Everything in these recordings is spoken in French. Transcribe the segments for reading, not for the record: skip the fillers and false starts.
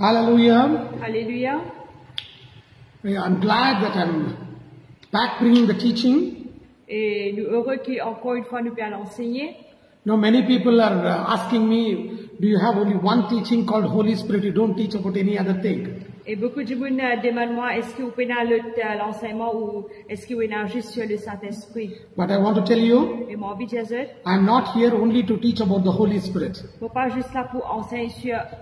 Hallelujah. Alléluia. I'm glad that I'm back bringing the teaching. Et nous heureux qu'encore une fois nous puissions l'enseigner. Now many people are asking me, do you have only one teaching called Holy Spirit? You don't teach about any other thing. Et beaucoup de gens demandent moi, est-ce que vous pouvez l'enseignement ou est-ce que vous êtes juste sur le Saint-Esprit? But I want to tell you, Et moi, envie de dire, I'm not here only to teach about the Holy Spirit. je ne suis pas juste là pour enseigner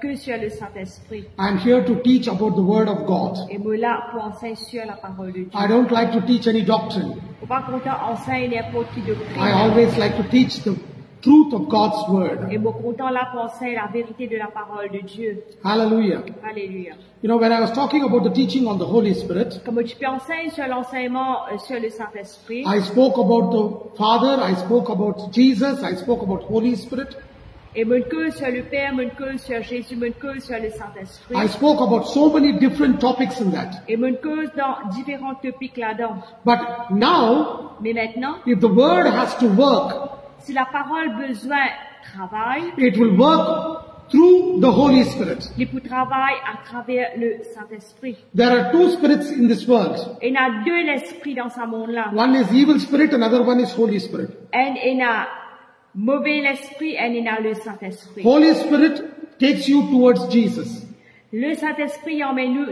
que sur le Saint-Esprit. I'm here to teach about the Word of God. Et moi là pour enseigner sur la parole de Dieu. I don't like to teach any doctrine. Je ne suis pas content d'enseigner n'importe qui doctrine. I always like to teach the truth of God's Word. Et je suis content là pour enseigner la vérité de la parole de Dieu. Hallelujah. Alléluia. You know, when I was talking about the teaching on the Holy Spirit, Comme tu peux enseigner sur l'enseignement sur le Saint-Esprit, I spoke about the Father, I spoke about Jesus, I spoke about Holy Spirit. et mon cause sur le Père, mon cause sur Jésus, mon cause sur le Saint-Esprit. I spoke about so many different topics in that. Et mon cause dans différents topics là-dedans. But now, Mais maintenant, if the Word has to work, si la parole besoin travaille, it will work through the Holy Spirit. il faut travailler à travers le Saint-Esprit. There are two spirits in this world. Et il y a deux esprits dans ce monde-là. One is evil spirit, another one is Holy Spirit. Un il y a mauvais esprit et il y a le Saint-Esprit. Holy Spirit takes you towards Jesus. Le Saint-Esprit emmène nous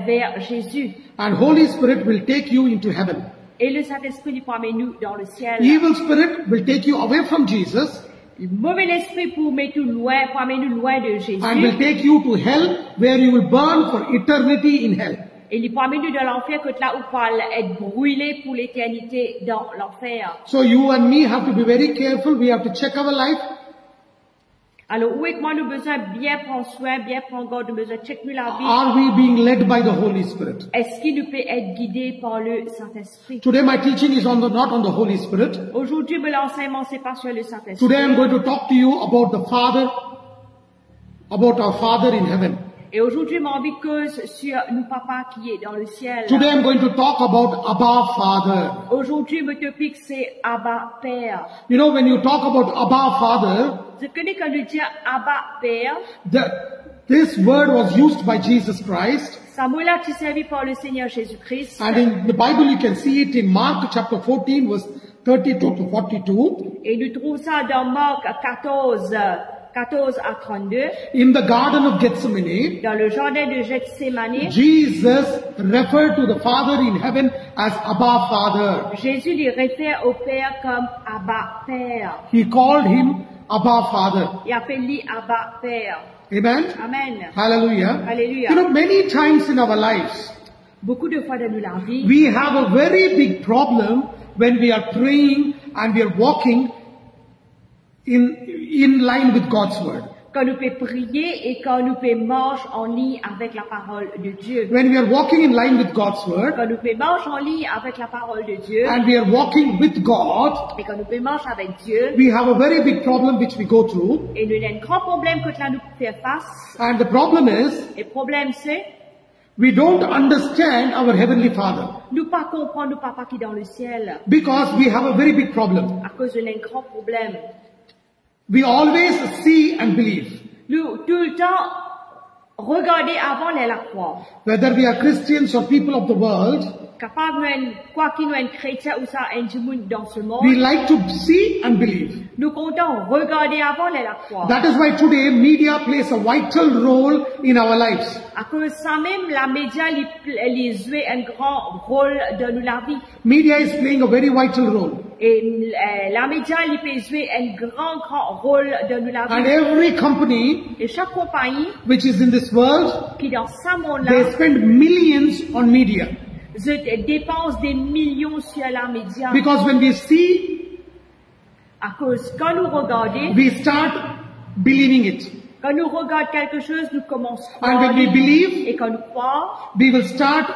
vers Jésus. And Holy Spirit will take you into heaven. Et le Saint-Esprit lui emmène nous dans le ciel. Evil spirit will take you away from Jesus Le mauvais esprit pour mettre nous loin, pour amener nous loin de Jésus. and will take you to hell where you will burn for eternity in hell. Et il peut amener nous dans l'enfer que là où parle être brûlé pour l'éternité dans l'enfer. So you and me have to be very careful. We have to check our life. Alors, où est que moi nous besoin bien prendre soin, bien prendre garde, nous besoin checker la vie. Are we being led by the Holy Spirit? Est-ce qu'il nous peut être guidé par le Saint-Esprit? Today my teaching is not on the Holy Spirit. Aujourd'hui, l'enseignement c'est pas sur le Saint-Esprit. Today I'm going to talk to you about the Father, about our Father in heaven. Et aujourd'hui, mon envie de cause sur nous papa qui est dans le ciel. Today I'm going to talk about Abba Father. Aujourd'hui, mon topic c'est Abba Père. You know, when you talk about Abba Father, Je connais quand le dire Abba Père, this word was used by Jesus Christ. ça mot-là qui servi par le Seigneur Jésus-Christ. And in the Bible you can see it in Mark chapter 14 verse 32 to 42. Et nous trouvons ça dans Marc 14 à 32. In the Garden of Gethsemane, Dans le jardin de Gethsemane, Jesus referred to the Father in heaven as Abba Father. Jésus lui réfère au Père comme Abba Père. He called him Abba Father. Il appelle Abba Père. Amen? Amen. Hallelujah. Hallelujah. You know, many times in our lives, Beaucoup de fois dans la vie, we have a very big problem when we are praying and we are walking in line with God's word. quand nous pouvons prier et quand nous pouvons marcher en ligne avec la parole de Dieu. When we are walking in line with God's word Quand nous pouvons marcher en ligne avec la parole de Dieu, and we are walking with God, et quand nous pouvons marcher avec Dieu, we have a very big problem which we go through. et nous avons un grand problème que là nous faire face. And the problem is, Et le problème c'est, we don't understand our Heavenly Father nous pas comprendre nos papa qui est dans le ciel. because we have a very big problem. À cause de un grand problème. We always see and believe. Nous, tout le temps, regarder avant la croix. Whether we are Christians or people of the world, Capable, quoi qu'il nous un chrétien ou ça, un monde dans ce monde, we like to see and believe. nous comptons regarder avant la croix. That is why today media plays a vital role in our lives. À cause de ça même, la média les joue un grand rôle dans la vie. Media is playing a very vital role. Et la média les peut jouer un grand rôle dans la And vie. every company Et chaque compagnie which is in this world, qui dans ce they monde-là, spend millions on media. dépense des millions sur la média. Because when we see, À cause, quand nous regardons, we start believing it. quand nous regardons quelque chose, nous commençons à And croire. when we believe, Et quand nous croyons, we will start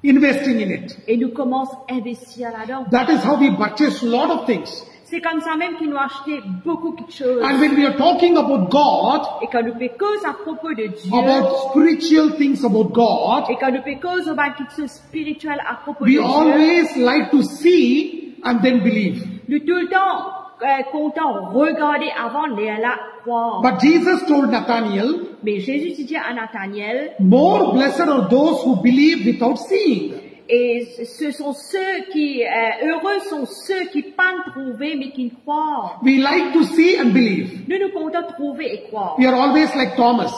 investing in it. et nous commençons à investir là-dedans. That is how we purchase a lot of things. C'est comme ça même qu'ils nous acheté beaucoup de choses. And when we are talking about God, Et quand nous faisons cause à propos de Dieu, about spiritual things about God, et quand nous faisons cause aux choses spirituelles à propos we de Dieu, always like to see and then believe. nous tout le temps, content regarder avant de la croire. But Jesus told Nathanael, Mais Jésus dit à Nathanaël, more blessed are those who believe without seeing. et ce sont ceux qui, heureux sont ceux qui pensent trouver mais qui ne croient. We like to see and believe. Nous nous comptons trouver et croire. We are always like Thomas.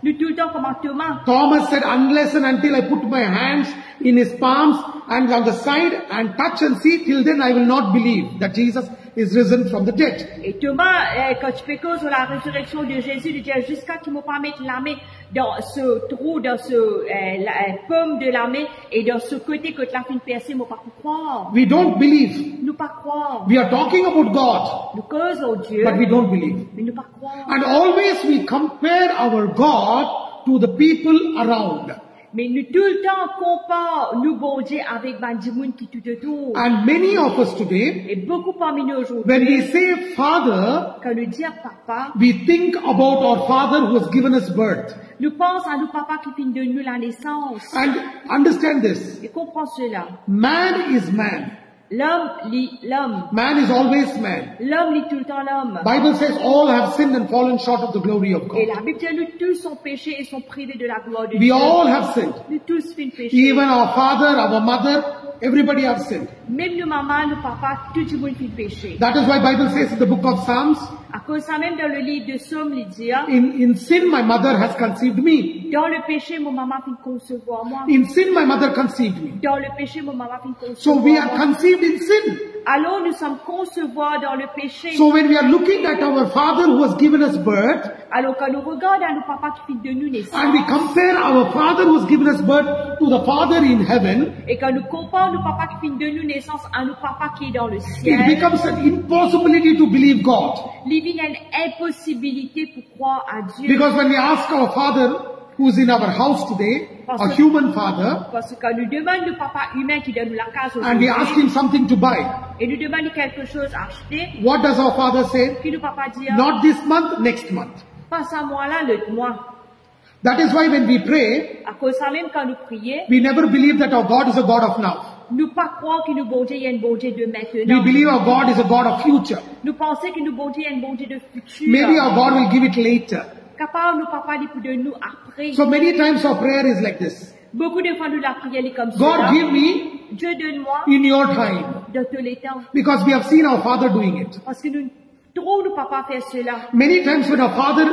Nous tout le temps comme Thomas. Thomas said, unless and until I put my hands in his palms and on the side and touch and see, till then I will not believe that Jesus is risen from the dead. Et Thomas, quand tu fais cause sur la résurrection de Jésus, il dit jusqu'à ce qu'il ne pas mettre la main dans ce trou, dans ce la paume de la main et dans ce côté que tu l'as fait percer, il ne pas croire. We don't believe. Nous pas croire. We are talking about God, Nous causons Dieu, but we don't believe. mais nous pas croire. And always we compare our God to the people around. Mais nous tout le temps comparons nous bon Dieu avec Bandimoun qui tout autour. And many of us today, Et beaucoup parmi nous aujourd'hui, when we say Father, quand nous disons papa, we think about our Father who has given us birth. nous pensons à nos papas qui viennent de nous la naissance. And understand this, Et comprends cela. man is man. L'homme lit l'homme. Man is always man. L'homme lit tout le temps l'homme. Bible says all have sinned and fallen short of the glory of Et God. la Bible dit nous tous sont péchés et sont privés de la gloire de We Dieu. all have sinned. Nous tous finissons péchés. Even our father, our mother, everybody have sinned. Même nos mamans, nos papas, tout le monde finit péché. That is why Bible says in the book of Psalms, À cause de ça même dans le livre de Psaume, il dit, in sin my mother has conceived me. dans le péché, mon maman finit concevoir moi. In sin my mother conceived me. Dans le péché, mon maman finit So concevoir we are moi. conceived in sin. Alors nous sommes concevoir dans le péché. So when we are looking at our father who has given us birth, Alors quand nous regardons à nos papas qui finissent de nous naissance, and we compare our father who has given us birth to the Father in heaven, et quand nous comparons nos papas qui finissent de nous naissance à nos papas qui est dans le it ciel, becomes an impossibility to believe God. il y a une impossibilité pour croire à Dieu. Because when we ask our father who's in our house today, a human father, Parce que quand nous demandons le papa humain qui donne nous la case and we ask aujourd'hui, him something to buy, et nous demandons quelque chose à acheter, what does our father say? puis le papa dit, Not this month, next month. passe à moi là le mois. That is why when we pray, À cause de ça même quand nous prions, we never believe that our God is a God of now. nous pas croire que nous bon Dieu, il y a une bon Dieu de We maintenant. believe our God is a God of future. Nous pensons que nous bon Dieu, il y a une bon Dieu de futur. Maybe our God will give it later. Capable nous papa dit pour de nous après. So many times our prayer is like this. Beaucoup de fois nous la prière est comme ça. God give me Dieu donne-moi in your time. de tous les temps. Because we have seen our father doing it. Parce que nous trop nous papa faire cela. Many times when our father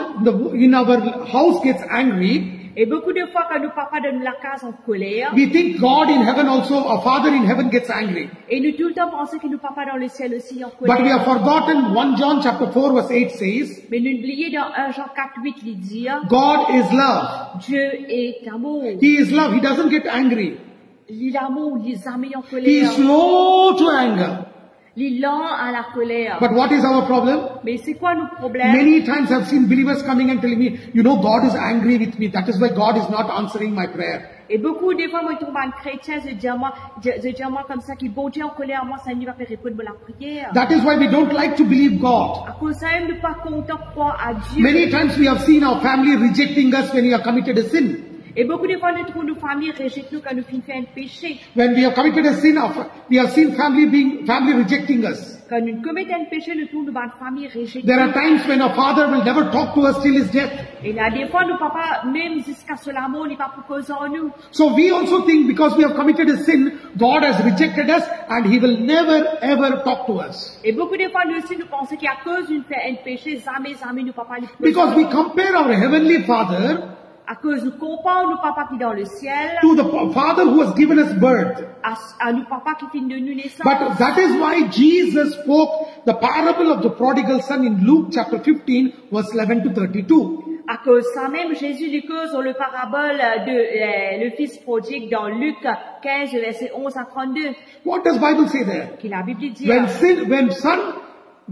in our house gets angry, Et beaucoup de fois quand nous papa donne la case en colère, we think God in heaven also, our father in heaven gets angry. et nous tout le temps pensons que nous papa dans le ciel aussi en But we colère. have forgotten 1 John chapter 4 verse 8 says, Mais nous oublions dans 1 Jean 4:8 il dit, God is love. Dieu est amour. He is love. He doesn't get angry. L'amour, les amis en He colère. is slow to anger. Les lents à la colère. But what is our problem? Mais c'est quoi nos problèmes? Many times I've seen believers coming and telling me, you know, God is angry with me. That is why God is not answering my prayer. Et beaucoup de fois, moi, je tombe en chrétien, je dis moi comme ça, qui bon Dieu en colère, moi, ça ne va pas répondre à la prière. That is why we don't like to believe God. À cause de ça, nous pas content de croire à Dieu. Many times we have seen our family rejecting us when we have committed a sin. Et beaucoup de fois, nous trouvons nos familles rejettent nous quand nous finissons faire un péché. When we have committed a sin, we have seen family rejecting us. Quand nous commettons un péché, nous trouvons nos familles rejettent There are nous. times when our father will never talk to us till his death. Et là, des fois, nos papas, même jusqu'à ce l'amour, n'est pas pour cause en nous. So we also think because we have committed a sin, God has rejected us and he will never ever talk to us. Et beaucoup de fois, nous aussi, nous pensons qu'à cause d'une fait un péché, jamais, nos papas, Because we compare our heavenly father à cause nous comparons nos papas qui dans le ciel, to the father who has given us birth. à nos papas qui finissent de nous naissance. But that is why Jesus spoke the parable of the prodigal son in Luke chapter 15 verse 11 to 32. À cause de ça même, Jésus lui cause dans le parabole de le fils prodigue dans Luc 15, verset 11 à 32, What does Bible say there? qui la Bible dit, When son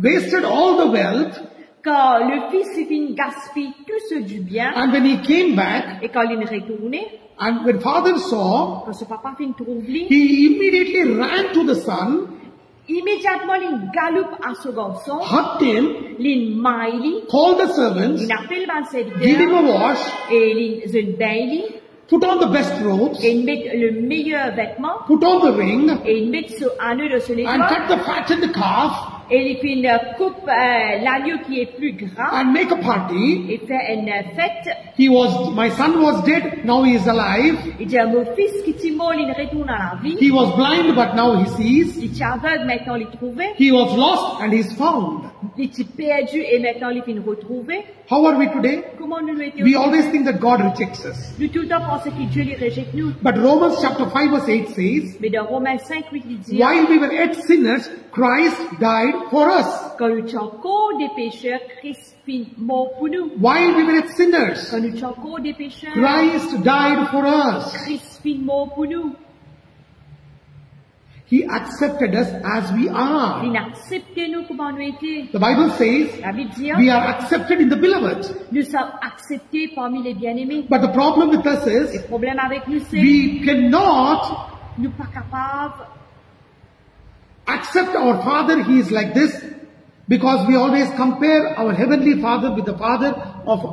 wasted all the wealth quand le fils est venu gaspiller tout ce du bien, and when he came back et quand il est retourné, and when father saw, quand ce papa finit trouver, he immediately ran to the son, immédiatement il galope à ce garçon, hugged him, il maille, called the servants, il appelle le give him serviteur, a wash, et il baille, put on the best robes, et il met le meilleur vêtement, put on the ring, et il met ce anneau de ce and l'étoile, cut the fattened calf, Et il fait une coupe l'agneau qui est plus gras and make a party. et fait une fête. My son was dead, now he is alive. Il dit à mon fils qui est mort, il retourne à la vie. He was blind, but now he sees. Il est aveugle, maintenant il est trouvé. He was lost and he is found. Il est perdu et maintenant il finit retrouvé. How are we today? Comment nous étions? We always think that God rejects us. Nous tout le temps pensons que Dieu les rejette nous. But Romans chapter 5 verse 8 says, Mais dans Romains 5, 8, il dit, while we were yet sinners, Christ died for us. quand nous sommes encore des pécheurs, Christ finit mort pour nous. While we were yet sinners, Quand nous sommes encore des pécheurs, Christ died for us. Christ finit mort pour nous. He accepted us as we are. Il a accepté nous comme nous étions. The Bible says, La Bible dit, we are accepted in the beloved. nous sommes acceptés parmi les bien-aimés. But the problem with us Le is, problème avec nous, c'est we cannot nous pas capables accept our Father, He is like this, because we always compare our Heavenly Father with the Father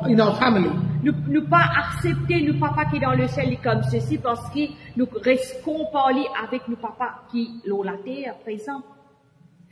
in our family. nous pas accepter nos papas qui est dans le ciel comme ceci parce que nous restons parler avec nos papas qui l'ont la terre présent.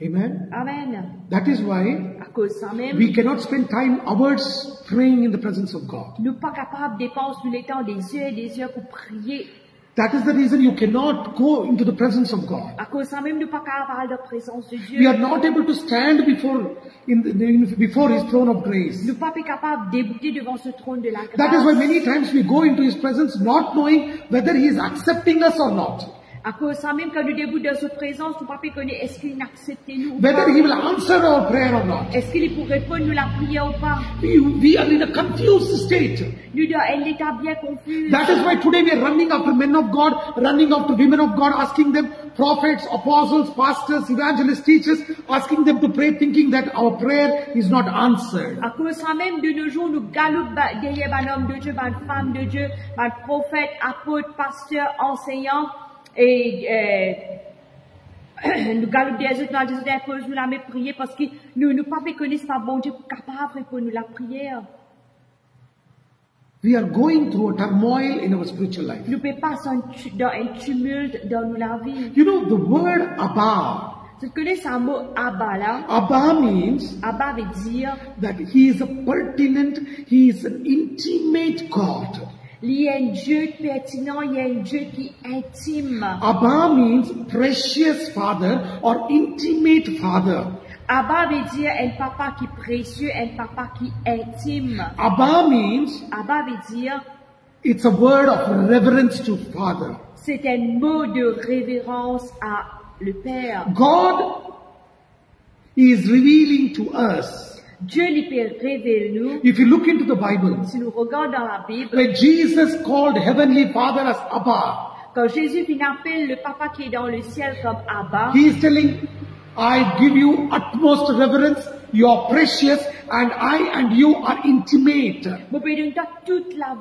Amen. Amen. That is why À cause de ça même, we cannot spend hours praying in the presence of God. nous pas capables de dépenser tout le temps des heures et des heures pour prier. That is the reason you cannot go into the presence of God. À cause de ça même, nous pas capables de la présence de Dieu. We are not able to stand before His throne of grace. Nous pas capables de débuter devant ce trône de la That is why grâce. many times we go into His presence not knowing whether He is accepting us or not. À cause de ça même, quand nous débutons dans sa présence, nous pas connaître est-ce qu'il accepte nous ou Whether pas. He will answer our prayer or not. Est-ce qu'il est pour répondre nous la prière ou pas. We are in a confused state. Nous dans un état bien confus. That is why today we are running after men of God, running after women of God, asking them, prophets, apostles, pastors, evangelists, teachers, asking them to pray, thinking that our prayer is not answered. À cause de ça même, de nos jours, nous galopons derrière un homme de Dieu, une femme de Dieu, un prophète, apôtre, pasteur, enseignant, et nous galopons derrière eux, nous disons à cause nous la prier parce que nous pas connaissons pas bon Dieu capable pour nous la prière. We are going through a turmoil in our spiritual life. Nous pouvons passer dans un tumulte dans la vie. You know, the word Abba, Tu connais ce mot Abba là? Abba means Abba veut dire, that He is a pertinent, He is an intimate God. il y a un Dieu pertinent, il y a un Dieu qui est intime. Abba means precious Father or intimate Father. Abba veut dire un papa qui est précieux, un papa qui est intime. Abba means Abba veut dire, it's a word of reverence to Father. c'est un mot de révérence à le Père. God is revealing to us. Dieu lui peut révéler nous. If you look into the Bible, Si nous regardons dans la Bible, when Jesus called Heavenly Father as Abba, quand Jésus vient appeler le papa qui est dans le ciel comme Abba, He is telling, I give you utmost reverence, you are precious, and I and you are intimate. je peux donner toute la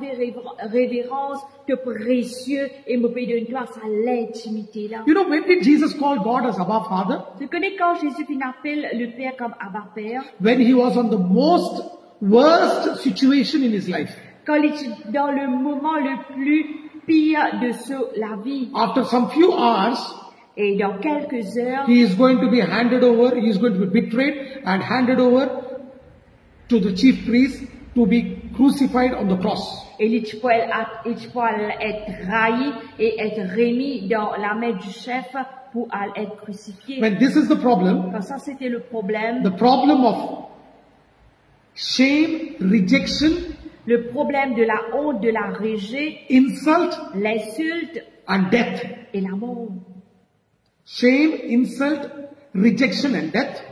révérence de précieux et je peux donner ça l'intimité là. You know, when did Jesus call God as Abba Father? Tu connais quand Jésus vient appeler le Père comme Abba Père? When He was on the most worst situation in His life. Quand il est dans le moment le plus pire de la vie. After some few hours, Et dans quelques heures, He is going to be handed over, He is going to be betrayed and handed over to the chief priest to be crucified on the cross. il peut être raillé et être remis dans la main du chef pour être crucifié. When this is the problem, Quand ça c'était le problème, the problem of shame, rejection, le problème de la honte, de la rejet, insult, l'insulte and death. et la mort. Shame, insult, rejection, and death.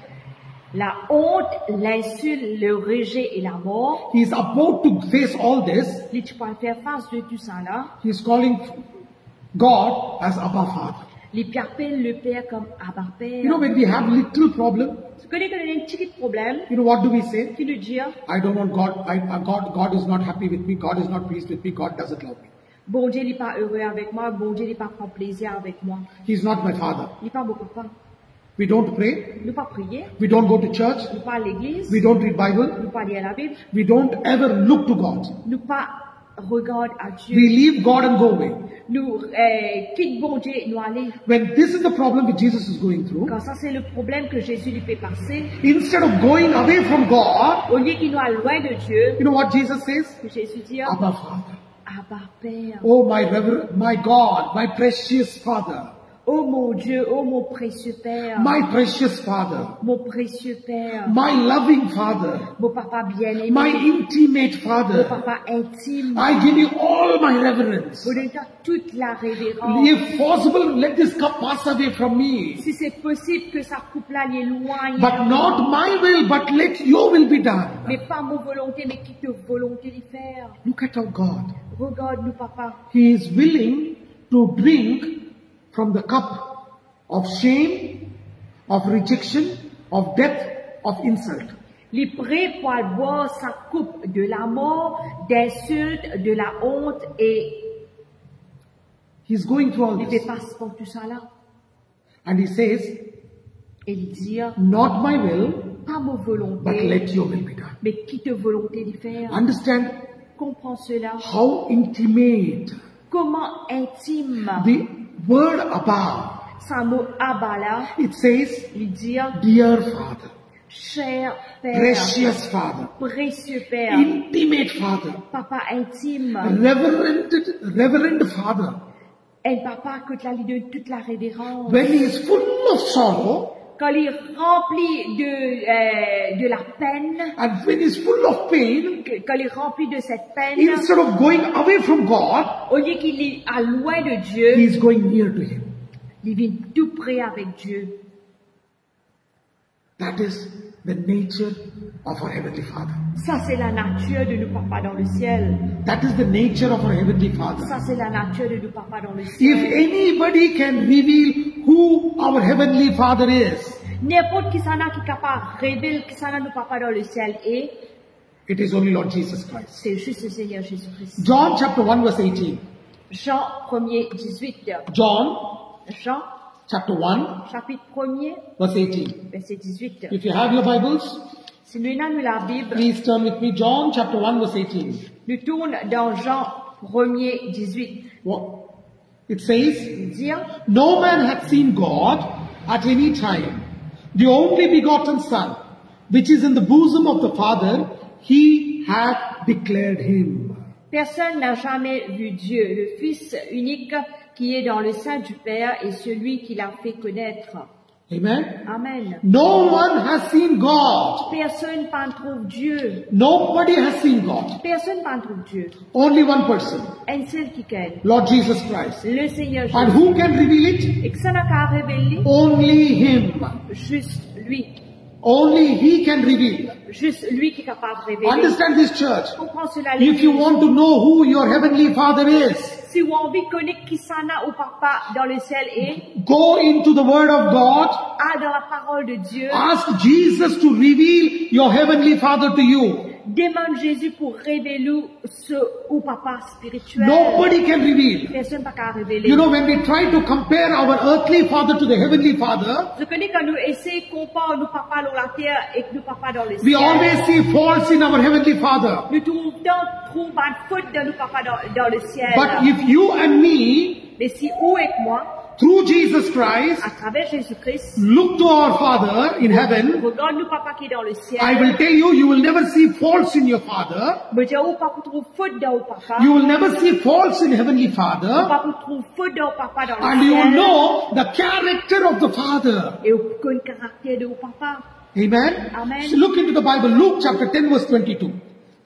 La honte, l'insulte, le rejet et la mort. He is about to face all this. Il peut faire face de tout ça là. He is calling God as Abba Father. Il peut appeler le Père comme Abba Père. You know, when we have little problem, Tu connais qu'on a un petit problème, you know what do we say? qui nous dit, I don't want God. God is not happy with me. God is not pleased with me. God doesn't love me. bon Dieu n'est pas heureux avec moi, bon Dieu n'est pas prend plaisir avec moi. He is not my Father. Il n'est pas mon papa. We don't pray. Nous pas prier, We don't go to church. nous pas à l'église, We don't read Bible. nous pas lire la Bible, We don't ever look to God. nous pas regarde à Dieu. We leave God and go away. Nous quitte bon Dieu et nous aller. When this is the problem which Jesus is going through, Quand ça c'est le problème que Jésus lui fait passer, instead of going away from God, au lieu qu'il nous aille loin de Dieu, you know what Jesus says? que Jésus dit, Abba Father. Abba Père, Oh my God, my precious Father, oh mon Dieu, oh mon précieux Père, my precious Father, mon précieux Père, my loving Father, mon papa bien-aimé, my intimate mon Father. papa intime. I give you all my reverence. Vous donne toute la révérence. If possible, let this cup pass away from me. Si c'est possible que ça coupe-là l'éloigne, But not my will, but let your will be done. mais pas mon volonté, mais qui te volonté d'y faire. Look at our God. Regarde-nous, papa. He is willing to drink from the cup of shame, of rejection, of death, of insult. Il est prêt pour aller boire sa coupe de la mort, d'insulte, de la honte et He's going through all il this. dépasse pour tout ça là. And he says, Et il dit, not my will, pas mon but volonté, let your will be done. mais qui te volonté d'y faire. Understand Comprends cela. how intimate Comment intime. the word above. Sa mot Abba là, It says, il dit, dear Father, cher Père, precious Father, précieux Père, intimate Father, papa intime, reverend Father. un papa que tu lui donnes toute la révérence. When he is full of sorrow Quand il est rempli de la peine, and when he is full of pain, quand il est rempli de cette peine, instead of going away from God, au lieu qu'il est à loin de he Dieu, is going near to him. il vient tout près avec Dieu. That is the nature of our Heavenly Father. Ça, c'est la nature de nos papas dans le ciel. That is the nature of our Heavenly Father. Ça, c'est la nature de nos papas dans le If ciel. anybody can reveal who our Heavenly Father is, N'importe qui s'en a qui est capable de révéler qui s'en a nos papas dans le ciel et it is only Lord Jesus Christ. c'est juste le Seigneur Jésus-Christ. John chapter 1 verse 18. Jean 1er 18. John Jean chapter 1 chapitre 1er verse 18. verset 18. If you have your Bibles, Si nous avons la Bible, please turn with me. John chapter 1 verse 18. nous tournons dans Jean 1er 18. What? It says, Dire, no man hath seen God at any time. The only begotten Son, which is in the bosom of the Father, he hath declared him. personne n'a jamais vu Dieu, le Fils unique qui est dans le sein du Père et celui qui l'a fait connaître. Amen. Amen. No one has seen God. Personne ne trouve Dieu. Nobody has seen God. Personne ne trouve Dieu. Only one person, Un seul qui connaît. Lord Jesus Christ. Le Seigneur And Jésus. who can reveal it? Et que ça n'a qu'à révéler Only him. juste lui. Only he can reveal. Juste lui qui est capable de révéler. Understand this, church. Comprends cela. If you want to know who your Heavenly Father is, Si vous avez envie de connaître qui s'en a au papa dans le ciel et go into the Word of God. dans la parole de Dieu, Ask Jesus to reveal your Heavenly Father to you. demande Jésus pour révéler ce au papa spirituel. Nobody can reveal. Personne n'a qu'à révéler. You know, when we try to compare our earthly father to the Heavenly Father, Je connais quand nous essayons de comparer nos papas dans la terre et nos papas dans le we ciel. always see faults in our Heavenly Father. Nous trouvons pas de faute dans nos papas dans le ciel. But if you and me, Mais si où est moi, through Jesus Christ, à travers Jésus-Christ, look to our Father in heaven, regarde nos papas qui est dans le ciel, I will tell you, you will never see faults in your Father. me dire où pas trouve faute dans le papa, You will never see faults in Heavenly où Father. pas trouve faute dans le papa dans le And you will ciel, know the character of the Father. et où connaît le caractère de au papa. Amen. Amen. So look into the Bible, Luke chapter 10 verse 22.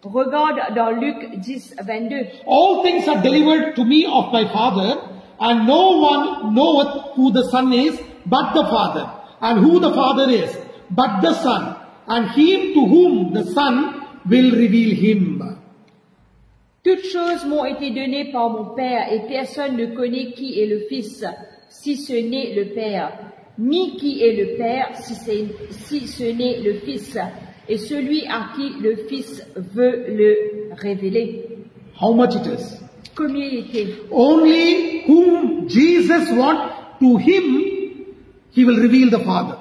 Regarde dans Luc 10, 22. All things are delivered to me of my Father, and no one knoweth who the Son is but the Father, and who the Father is but the Son, and him to whom the Son will reveal him. Toutes choses m'ont été données par mon Père, et personne ne connaît qui est le Fils, si ce n'est le Père, ni qui est le Père, si ce n'est le Fils, et celui à qui le Fils veut le révéler. How much it is? Combien il était? Only whom Jesus wants, to him he will reveal the Father.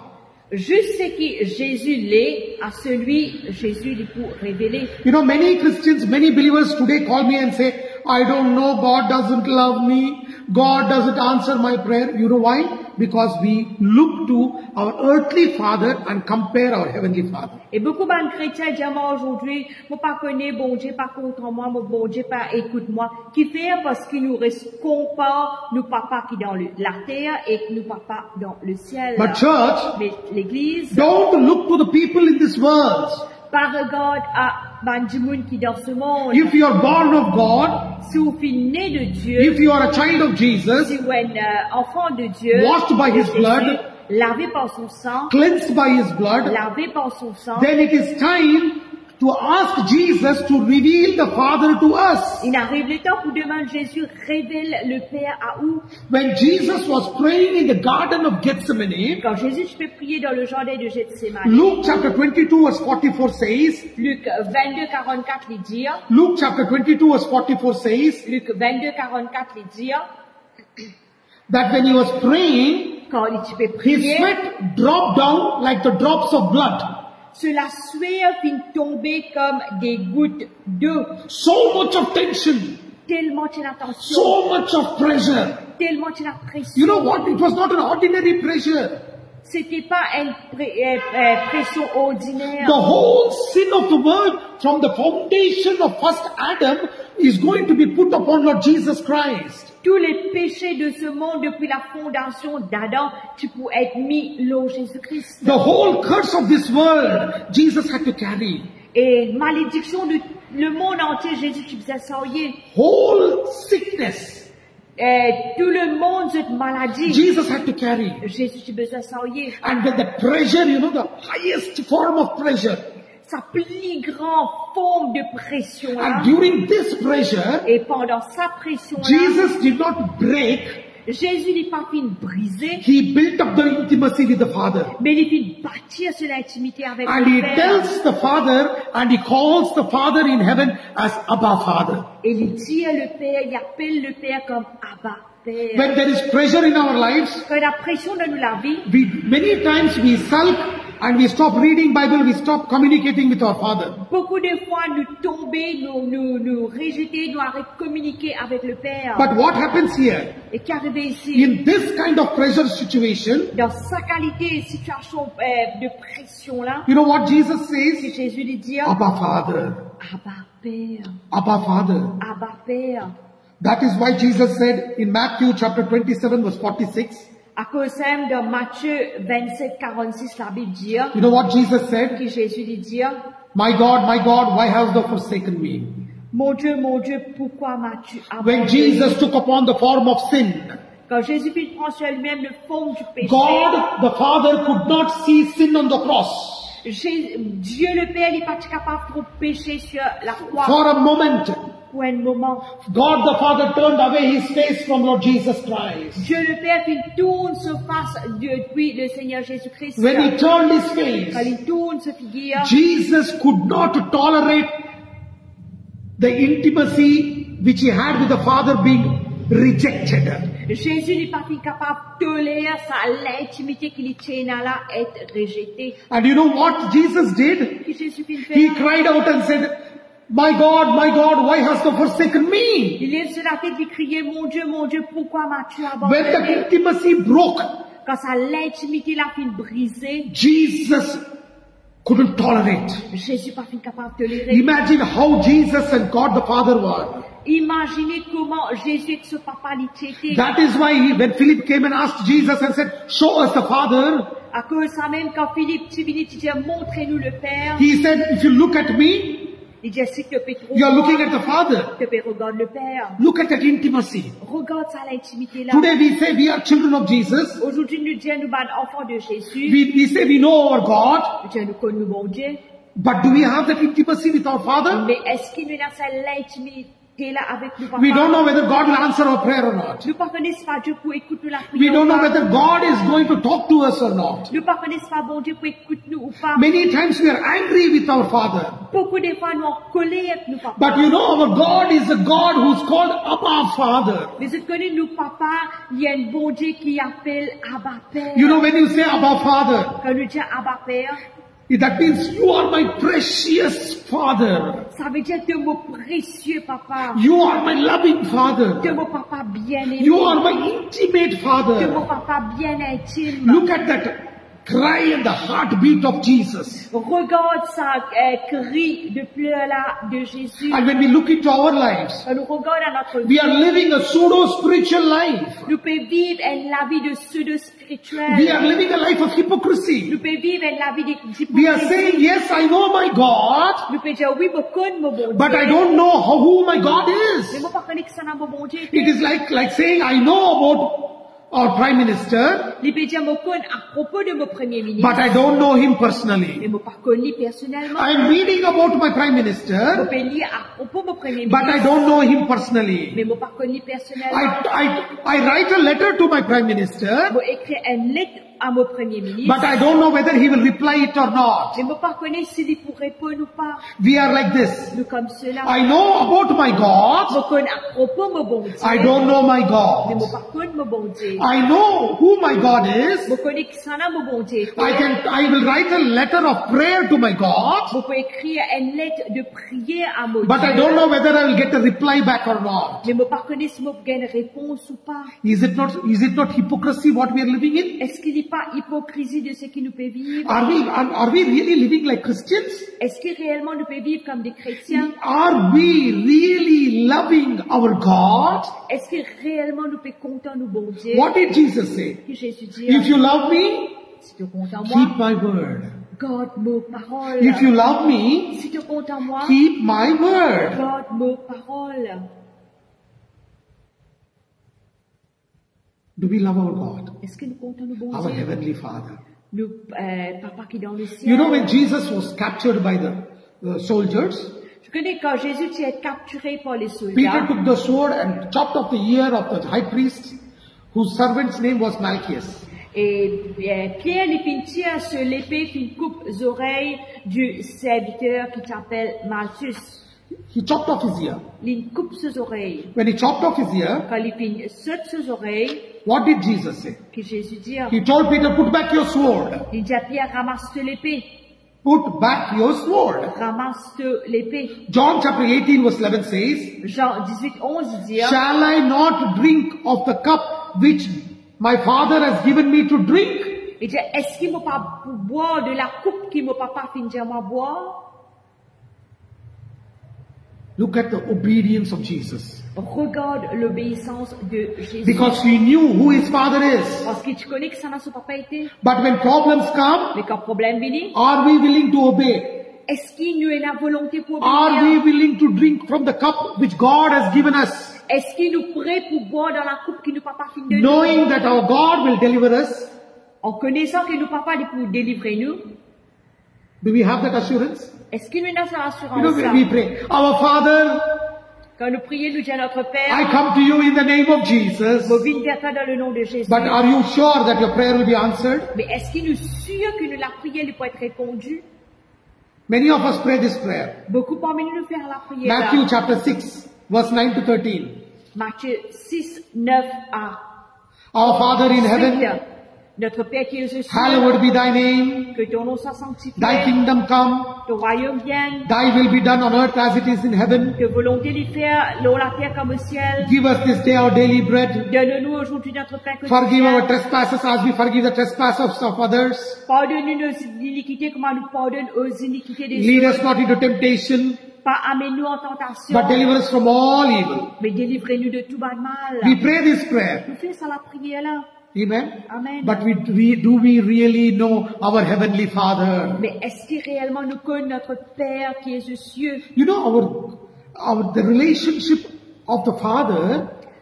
Juste ce qui Jésus l'est, à celui Jésus l'est pour révéler. You know, many Christians, many believers today call me and say, I don't know, God doesn't love me, God doesn't answer my prayer. You know why? Because we look to our earthly father and compare our heavenly father. Et beaucoup de chrétiens disent moi aujourd'hui, moi pas connais bon Dieu pas contre moi, mon bon Dieu pas écoute moi. Qui fait parce qu'il nous compare nous papa qui dans la terre et nous papa dans le ciel. But church, Mais l'église, don't look to the people in this world. pas regarde à Banjimoun qui dans ce monde. If you are born of God, Si vous êtes né de Dieu, if you are a child of Jesus, si vous êtes enfant de Dieu, washed by His Jésus, blood, lavé par son sang, cleansed by His blood, lavé par son sang, then it is time to ask Jesus to reveal the Father to us. il arrive le temps pour demander Jésus révèle le Père à où. When Jesus was praying in the Garden of Gethsemane, Quand Jésus je peux prier dans le jardin de Gethsemane, Luke chapter 22 verse 44 says, Luc 22, 44 les dire, Luke chapter 22 verse 44 says Luc 22, 44 les dire, that when he was praying, quand il peut his prier, sweat dropped down like the drops of blood. cela sueur fin tomber comme des gouttes d'eau. So much of tension, Tellement une attention, so much of pressure. tellement une pression. You know what? It was not an ordinary pressure. C'était pas une pression ordinaire. The whole sin of the world from the foundation of first Adam is going to be put upon Lord Jesus Christ. Tous les péchés de ce monde depuis la fondation d'Adam, tu peux être mis l'eau Jésus-Christ. The whole curse of this world, Jesus had to carry. Et malédiction de le monde entier, Jésus, tu faisais sailler. Whole sickness, Tout le monde, cette maladie, Jesus had to carry. Jésus, tu faisais sailler. And when the pressure, you know, the highest form of pressure. Sa plus grande forme de pression là. And during this pressure, Et pendant sa pression là, Jesus did not break. Jésus n'est pas fini briser, He built up the intimacy with the Father. mais il est fini bâtir sur l'intimité avec And le he Père. tells the Father and he calls the Father in heaven as Abba Father. Et il dit à le Père, il appelle le Père comme Abba, Père. When there is pressure in our lives, Quand la pression dans la vie, many times we sulk and we stop reading Bible, we stop communicating with our Father. beaucoup de fois nous tomber, nous rejeter, nous arrêter de communiquer avec le Père. But what happens here? Et qui arrive ici, In this kind of pressure situation, dans sa qualité, situation de pression là, you know what Jesus si says? Jésus lui dit, Abba Father, Abba Père, Abba Father. Abba Père. That is why Jesus said in Matthew chapter 27 verse 46, À cause même dans Matthieu 27, 46, la Bible dit, you know what Jesus said? que Jésus lui dit, My God, why hast thou forsaken me? mon Dieu, pourquoi m'as-tu When abandonné? Jesus took upon the form of sin, Quand Jésus prend sur lui-même le forme du péché, God the Father could not see sin on the cross. Dieu le Père n'est pas capable de pécher sur la croix For a moment, pour un moment. God the Father turned away his face from Lord Jesus Christ. Dieu le Père tourne sa face depuis le Seigneur Jésus-Christ. When he turned his Quand face, il tourne sa figure, Jesus could not tolerate the intimacy which he had with the Father being rejected. Jésus n'est pas capable de tolérer l'intimité qu'il tient là être rejeté. And you know what Jesus did? Que Jésus fait He faire? cried out and said, my God, why hast thou forsaken me? Il lève sur la tête et criait, mon Dieu, pourquoi m'as-tu When the abandonné? intimacy broke, Quand sa l'intimité l'a fait briser, Jesus couldn't tolerate. Jésus n'est pas capable de tolérer. Imagine how Jesus and God the Father were. Imaginez comment Jésus et ce papa l'étaient. That is why when Philip came and asked Jesus and said, show us the Father, À cause de ça même, quand Philippe, tu venais te dire, montrez-nous le Père, he said, if you look at me, il dit, si tu peux you are looking at the Father. regarde le Père. Look at that intimacy. Regarde ça, l'intimité là. Today we say we are children of Jesus. Aujourd'hui, nous disons, nous sommes enfants de Jésus. We say we know our God. Nous disons, nous connaissons bon Dieu. But do we have that intimacy with our Father? Mais est-ce qu'il nous a cette l'intimité qui est là avec nous, papa. We don't know whether God will answer our prayer or not. Nous ne connaissons pas Dieu pour écouter la We prière. don't know ou pas. whether God is going to talk to us or not. Nous ne connaissons pas bon Dieu pour écouter nous ou pas. Many times we are angry with our Father. Beaucoup de fois, nous en colère avec nous, papa. But you know, our God is a God who's called Abba Father. Mais vous connaissez, nous, papa, il y a un bon Dieu qui appelle Abba Père. You know, when you say Abba Father, Quand nous disons Abba Père, that means you are my precious Father. ça veut dire que mon précieux papa, You are my loving Father. que mon papa bien-aimé, You are my intimate que Father. mon papa bien intime. Look at that cry and the heartbeat of Jesus. Regarde ça, cri de pleurs là de Jésus. And when we look into our lives, Quand nous regardons notre we vie, are living a pseudo-spiritual life. nous pouvons vivre la vie de pseudo-spirituel. We are living a life of hypocrisy. Nous pouvons vivre la vie We are d'hypocrisie. saying, yes, I know my God, Nous pouvons dire, oui, je connais mon bon Dieu. but I don't know who my God Mais is. je ne connais pas que ça n'a mon bon Dieu. It is like saying, I know about our Prime Minister, Je peux dire, je connais à propos de mon premier ministre. but I don't know him Mais personally. je ne connais pas personnellement. I am reading about my Prime Je Minister, peux lire à propos de mon premier but I ministre. don't know him Mais personally. je ne connais personnellement. I write a letter to my Prime Minister, Je écris une lettre à mon premier ministre. but I don't know whether he will reply it or not. Je ne connais pas s'il pourrait répondre ou pas. We are like this. Nous comme cela. I know about my God, Je connais à propos de mon bon Dieu. I don't know my Mais God. je ne connais mon bon Dieu. I know who my God is. Je connais que ça n'a mon bon Dieu. I will write a letter of prayer to my God, Je peux écrire une lettre de prière à mon but I Dieu. don't know whether I will get a reply back or not. Mais je ne connais pas si je une réponse ou pas. Is it not hypocrisy what we are living in? Est-ce qu'il n'est pas hypocrisie de ce qui nous peut vivre? Are we really living like Christians? Est-ce que réellement nous peut vivre comme des chrétiens? Are we really loving our God? Est-ce que réellement nous peut compter en nous, bon Dieu? What did Jesus say? Que Jésus dit, If you love me, si tu comptes en keep moi, my word. garde mes paroles. If you love me, Si tu comptes en moi, keep my word. garde mes paroles. Do we love our God? Est-ce que nous comptons nous, bon Our Dieu? Heavenly Father. Nous, papa qui est dans le ciel. You know when Jesus was captured by the soldiers, Je connais quand Jésus s'est capturé par les Peter soldats. took the sword and chopped off the ear of the high priest, whose servant's name was Malchus. Et Pierre les tire sur l'épée qui coupe les oreilles du serviteur qui s'appelle Malchus. He chopped off his ear. Il coupe ses oreilles. When he chopped off his ear, Quand il saute ses oreilles, what did Jesus say? que Jésus dit, He told Peter, put back your sword. il dit à Pierre, ramasse l'épée. Put back your sword. Ramasse l'épée. John chapter 18 verse 11 says, Jean 18:11 dit, shall I not drink of the cup which my Father has given me to drink? il dit, est-ce qu'il ne m'a pas boire de la coupe qui mon papa finit de moi boire? Look at the obedience of Jesus. Regarde l'obéissance de Jésus. Because he knew who his Father is. Parce que tu connais que ça n'a son papa été. But when problems come, Mais quand problème vient, are we willing to obey? est-ce qu'il nous est la volonté pour Are we obéir? willing to drink from the cup which God has given us, Est-ce qu'il nous prêt pour boire dans la coupe qui nous papa finit de nous? knowing that our God will deliver us? En connaissant que nous papa est pour délivrer nous, Do we have that assurance? est-ce qu'il nous a cette You know, assurance là? we pray, our Father, Quand nous prions, nous disons à notre I Père, come to you in the name of Jesus. nous venons vers toi dans le nom de Jésus. But are you sure that your prayer will be answered? Mais est-ce qu'il nous est sûr que nous la prière lui peut être répondue? Many of us pray this prayer. Beaucoup parmi nous nous faire la prière Matthew là. chapter 6, verse 9 to 13. Matthieu 6, 9 à Our Father in 8. heaven, Notre Père qui est aux cieux, hallowed be thy name. que ton nom soit sanctifié, Thy kingdom come. ton royaume vienne, Thy will be done on earth as it is in heaven. que volonté lui faire, l'eau la terre comme au ciel. Give us this day our daily bread. Donne-nous aujourd'hui notre pain Forgive our quotidien. trespasses as we forgive the trespasses of others. Pardonne-nous nos iniquités comme on nous pardonne aux iniquités des Lead autres. us not into temptation, Pas amène-nous en tentation, but deliver us from all evil. mais délivrez-nous de tout bas de mal. We pray this prayer. Nous faisons ça la prière là. Amen. Amen. But do we really know our Heavenly Father? Mais est-ce que réellement nous connaissons notre Père qui est aux cieux? You know, the relationship of the Father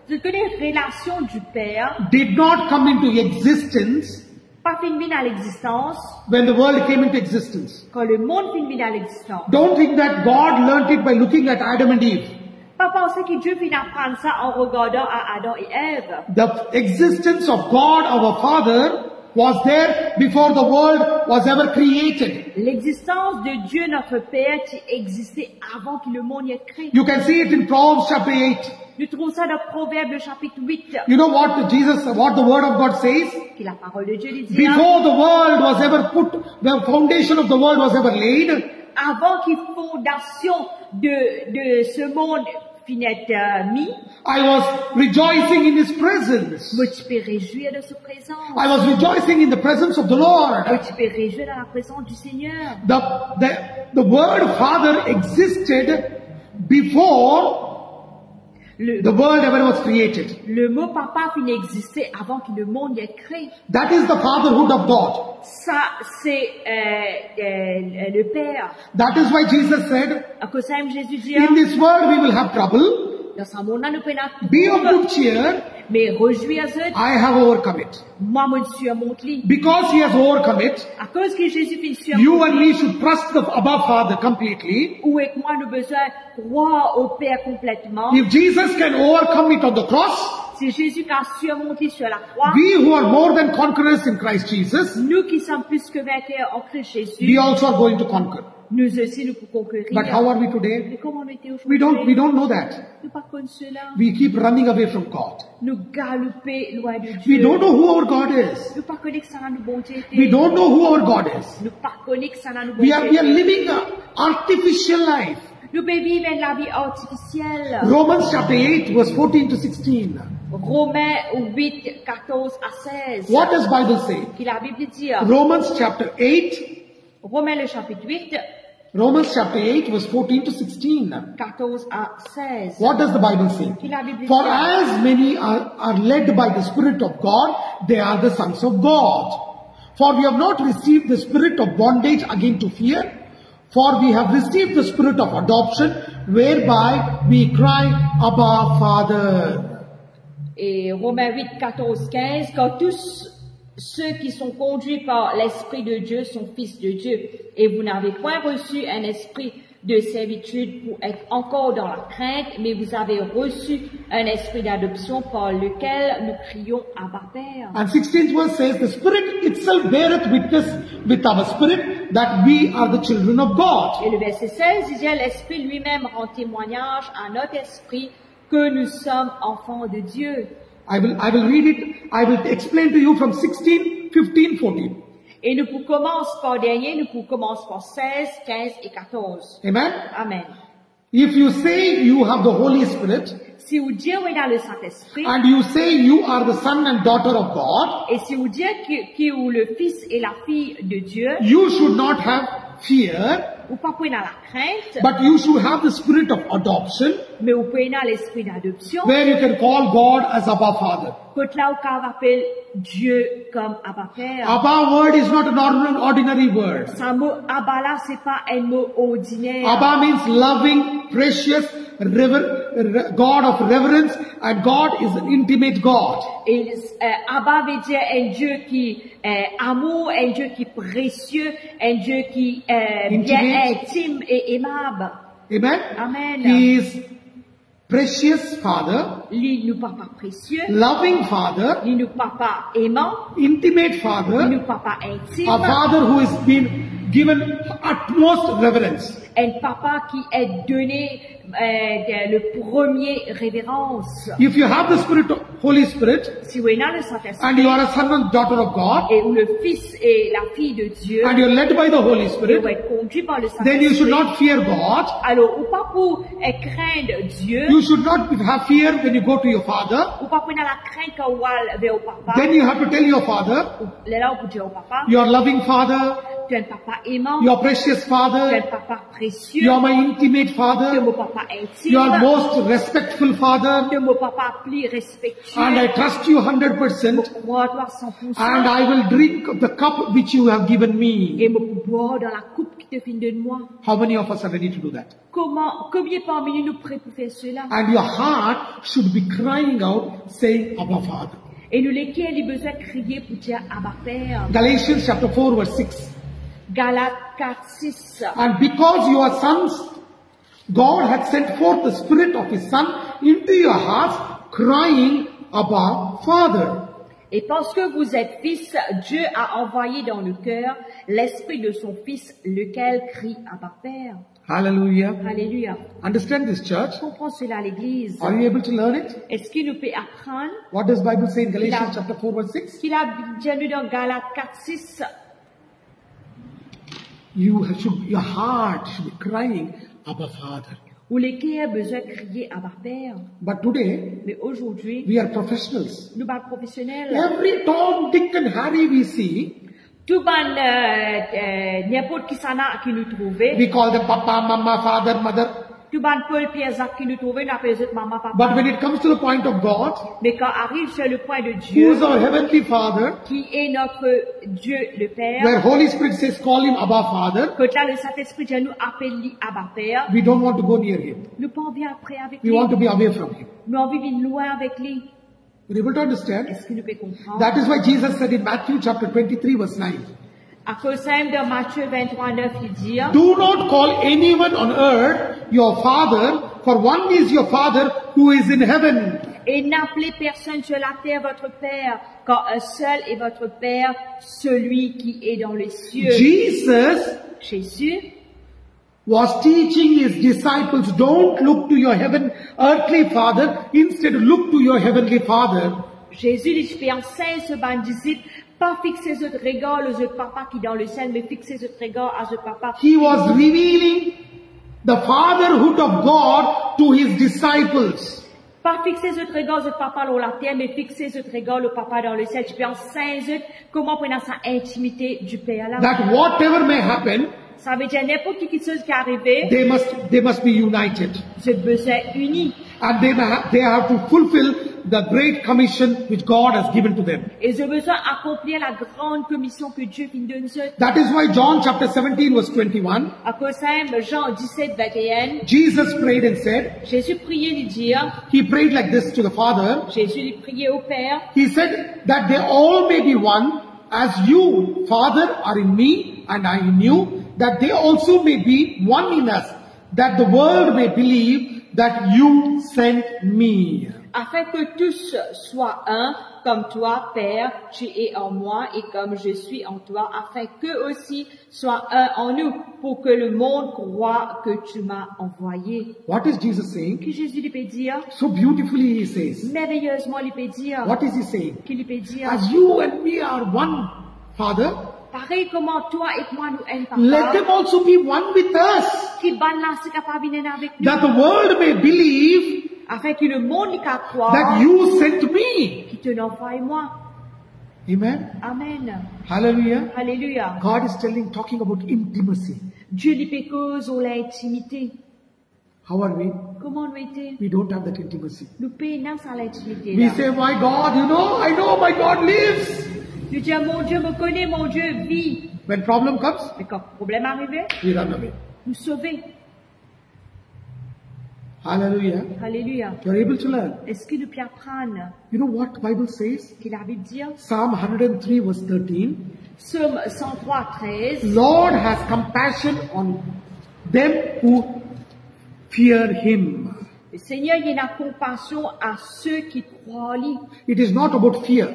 Je connais la relation du Père, did not come into existence pas fini à l'existence, when the world came into existence. quand le monde finit à l'existence. Don't think that God learnt it by looking at Adam and Eve. pas penser que Dieu finit apprendre ça en regardant à Adam et Ève. The existence of God, our Father, was there before the world was ever created. L'existence de Dieu, notre Père, qui existait avant que le monde y ait créé. You can see it in Proverbs chapter 8. Nous trouvons ça dans Proverbe chapitre 8. You know what the word of God says? Que la parole de Dieu dit. Before the world was ever put, the foundation of the world was ever laid. Avant que la fondation de ce monde finisse mis. I was rejoicing in His presence. Moi, tu peux réjouir de sa présence. I was rejoicing in the presence of the Lord. Moi, tu peux réjouir dans la présence du Seigneur. The word Father existed before the world ever was created. Le mot papa finit exister avant que le monde y ait créé. That is the fatherhood of God. Ça, c'est le Père. That is why Jesus said, À cause de ça, Jésus dit, in this world we will have trouble. dans ce monde-là, nous pouvons Be of good cheer. mais réjouir-vous. I have overcome it. Moi, je suis monté. Because He has overcome it, À cause que Jésus finit sur you and me should trust the Abba Father completely. où est que moi, nous besoin croire au Père complètement. If Jesus can overcome it on the cross, C'est Jésus qui a surmonté sur la croix. we who are more than conquerors in Christ Jesus, Nous qui sommes plus que vainqueurs en Christ Jésus, we also are going to conquer. nous aussi nous pouvons conquérir. But how are we today? Mais comment on était We aujourd'hui? don't know that. Nous pas comme cela. We keep running away from God. Nous galoper loin de We Dieu. don't know who our God is. Nous pas connaître ça dans nos bon Dieu. We don't know who our God is. Nous pas connaître ça dans nos bon We are Dieu. living an artificial life. Nous vivons la vie artificielle. Romans chapter 8 verse 14 to 16. Romains 8, 14 à 16. What does Bible say? Qui la Bible dit. Romans chapter 8. Romains le chapitre 8, Romans chapter 8 verse 14 to 16. 14 à 16. What does the Bible say? Qui la Bible For dit. as many are led by the Spirit of God, they are the sons of God. For we have not received the spirit of bondage again to fear, for we have received the spirit of adoption, whereby we cry, Abba, Father. Et Romains 8, 14, 15, quand tous ceux qui sont conduits par l'Esprit de Dieu sont fils de Dieu, et vous n'avez point reçu un esprit de servitude pour être encore dans la crainte, mais vous avez reçu un esprit d'adoption par lequel nous crions Abba Père. And 16th verse says, the Spirit itself beareth witness with our spirit that we are the children of God. Et le verset 16 disait, l'Esprit lui-même rend témoignage à notre esprit que nous sommes enfants de Dieu. I will read it. I will explain to you from 16, 15, 14. Et nous commençons par dernier, nous commençons par 16, 15 et 14. Amen. Amen. If you say you have the Holy Spirit, Si vous dites oui dans le Saint-Esprit, and you say you are the son and daughter of God, et si vous dites que le fils et la fille de Dieu, you should not have fear, vous pas pouvez dans la crainte, but you should have the spirit of adoption, mais vous pouvez dans l'esprit d'adoption, where you can call God as Abba Father. quand là on appelle Dieu comme Abba Père. Abba word is not an ordinary word. Ce mot Abba là, c'est pas un mot ordinaire. Abba means loving, precious, God of reverence, and God is an intimate God. Et Abba veut dire un Dieu qui est amour, un Dieu qui est précieux, un Dieu qui est bien intime et aimable. Amen? Amen. He is precious Father, Lui nous papa précieux, loving Father, lui nous papa aimant, intimate lui Father, nous papa intime, a Father who has been given utmost reverence. un papa qui est donné le premier révérence. If you have the Spirit, Holy Spirit, Si vous êtes dans le Saint-Esprit and you are a son and daughter of God, et où le fils et la fille de Dieu and you are led by the Holy et vous Spirit, êtes conduits par le then you should Saint-Esprit, not fear God. alors ou pas pour craindre Dieu, You should not have fear when you go to your father. ou pas pour dans la crainte quand on va vers au papa, Then you have to tell your father, là on peut dire au papa, your loving Father, tu es un papa aimant, your precious tu es un Father, papa précieux, you are my intimate tu es Father, mon papa you are intime, most respectful Father, tu es mon papa plus respectueux, and I trust you 100%, crois-toi 100%, and I will drink of the cup which you have given me. et me boire dans la coupe qui te finit de moi. How many of us are ready to do that? Combien parmi nous prêts pour faire cela? And your heart should be crying out, saying, Abba Father. Et nous lesquels il besoin de crier pour dire Abba Père. Galatians chapter 4 verse 6. Galates 4, 6. And because you are sons, God had sent forth the Spirit of His Son into your hearts, crying, Abba, Father. Et parce que vous êtes fils, Dieu a envoyé dans le cœur l'esprit de son fils, lequel crie Abba Père. Hallelujah. Alléluia. Understand this, church? Comprends cela, l'Église. Are you able to learn it? Est-ce qu'il nous peut apprendre What does Bible say in Galatians Yeah. chapter 4 verse 6? qu'il a bien lu dans Galates 4, 6? Your heart should be crying, Abba, Father. Où les cœurs ont besoin de crier Abba Père. But today, Mais aujourd'hui, we are professionals. nous sommes professionnels. Every Tom, Dick and Harry we see, Tout ban n'importe qui s'en a qui nous trouve. we call them Papa, Mama, Father, Mother. Tout ban Paul, Pierre, Jacques qui nous trouve, nous appelons les autres maman, papa. But when it comes to the point of God, Mais quand arrive sur le point de who Dieu, is our Heavenly Father, qui est notre Dieu le Père, where Holy Spirit says, call Him Abba, Father, que là le Saint-Esprit Dieu nous appelle lui Abba Père, we don't want to go near Him. nous pas envie après avec We lui. want to be away from Him. Nous envie de loin avec lui. You're able to understand? Est-ce que nous pouvons comprendre? That is why Jesus said in Matthew chapter 23 verse 9, À cause de Matthieu 23, 9, il dit, do not call anyone on earth your Father, for one is your Father who is in heaven. et n'appelez personne sur la terre votre Père, car un seul est votre Père, celui qui est dans les cieux. Jesus Jésus was teaching His disciples, don't look to your earthly father, instead look to your heavenly Father. Jésus dit, enseigne ce ban disciple, pas fixer ce regard aux autres papa qui est dans le ciel, mais fixer ce regard à ce papa. He was revealing the fatherhood of God to His disciples. Pas fixer ce regard aux papa dans la terre, mais fixer ce regard au papa dans le ciel. Tu peux enseigner comment prendre sa intimité du Père là. That whatever may happen, Ça veut dire n'importe qui chose qui est arrivé, they must be united. j'ai besoin unis. And they have to fulfill the great commission which God has given to them. Et j'ai besoin d'accomplir la grande commission que Dieu vient de nous donner. That is why John chapter 17 verse 21, À cause de Jean 17, 21, Jesus prayed and said, Jésus priait lui dire, He prayed like this to the Father. Jésus lui priait au Père, He said that they all may be one, as you, Father, are in me and I in you, that they also may be one in us, that the world may believe that you sent me. afin que tous soient un, comme toi, Père, tu es en moi et comme je suis en toi, afin qu'eux aussi soient un en nous, pour que le monde croie que tu m'as envoyé. What is Jesus saying? Que Jésus lui peut dire, So beautifully He says. merveilleusement lui peut dire, What is He saying? qu'il lui peut dire, As you and me are one, Father, pareil comment toi et moi nous aimons let papa, them also be one with us, qui ban là, c'est capable de venir avec nous, that the world may believe afin que le monde y croit, that you sent me. qui te envoie moi. Amen. Amen. Hallelujah. Alléluia. God is talking about intimacy. Dieu lui peut cause ou l'intimité. How are we? Comment nous était? We don't have that intimacy. Nous payons à l'intimité. We là. say, my God, I know my God lives. Nous disons, mon Dieu me connaît, mon Dieu vit. When problem comes, Mais quand le problème arrivait, we run away. nous sauver. Hallelujah. Alléluia. You're able to learn. Est-ce que nous pouvons apprendre You know what Bible says? qu'il a Bible dire? Psalm 103 verse 13. Psaume 103, 13. Lord has compassion on them who fear Him. Le Seigneur, il a compassion à ceux qui croient en lui. It is not about fear.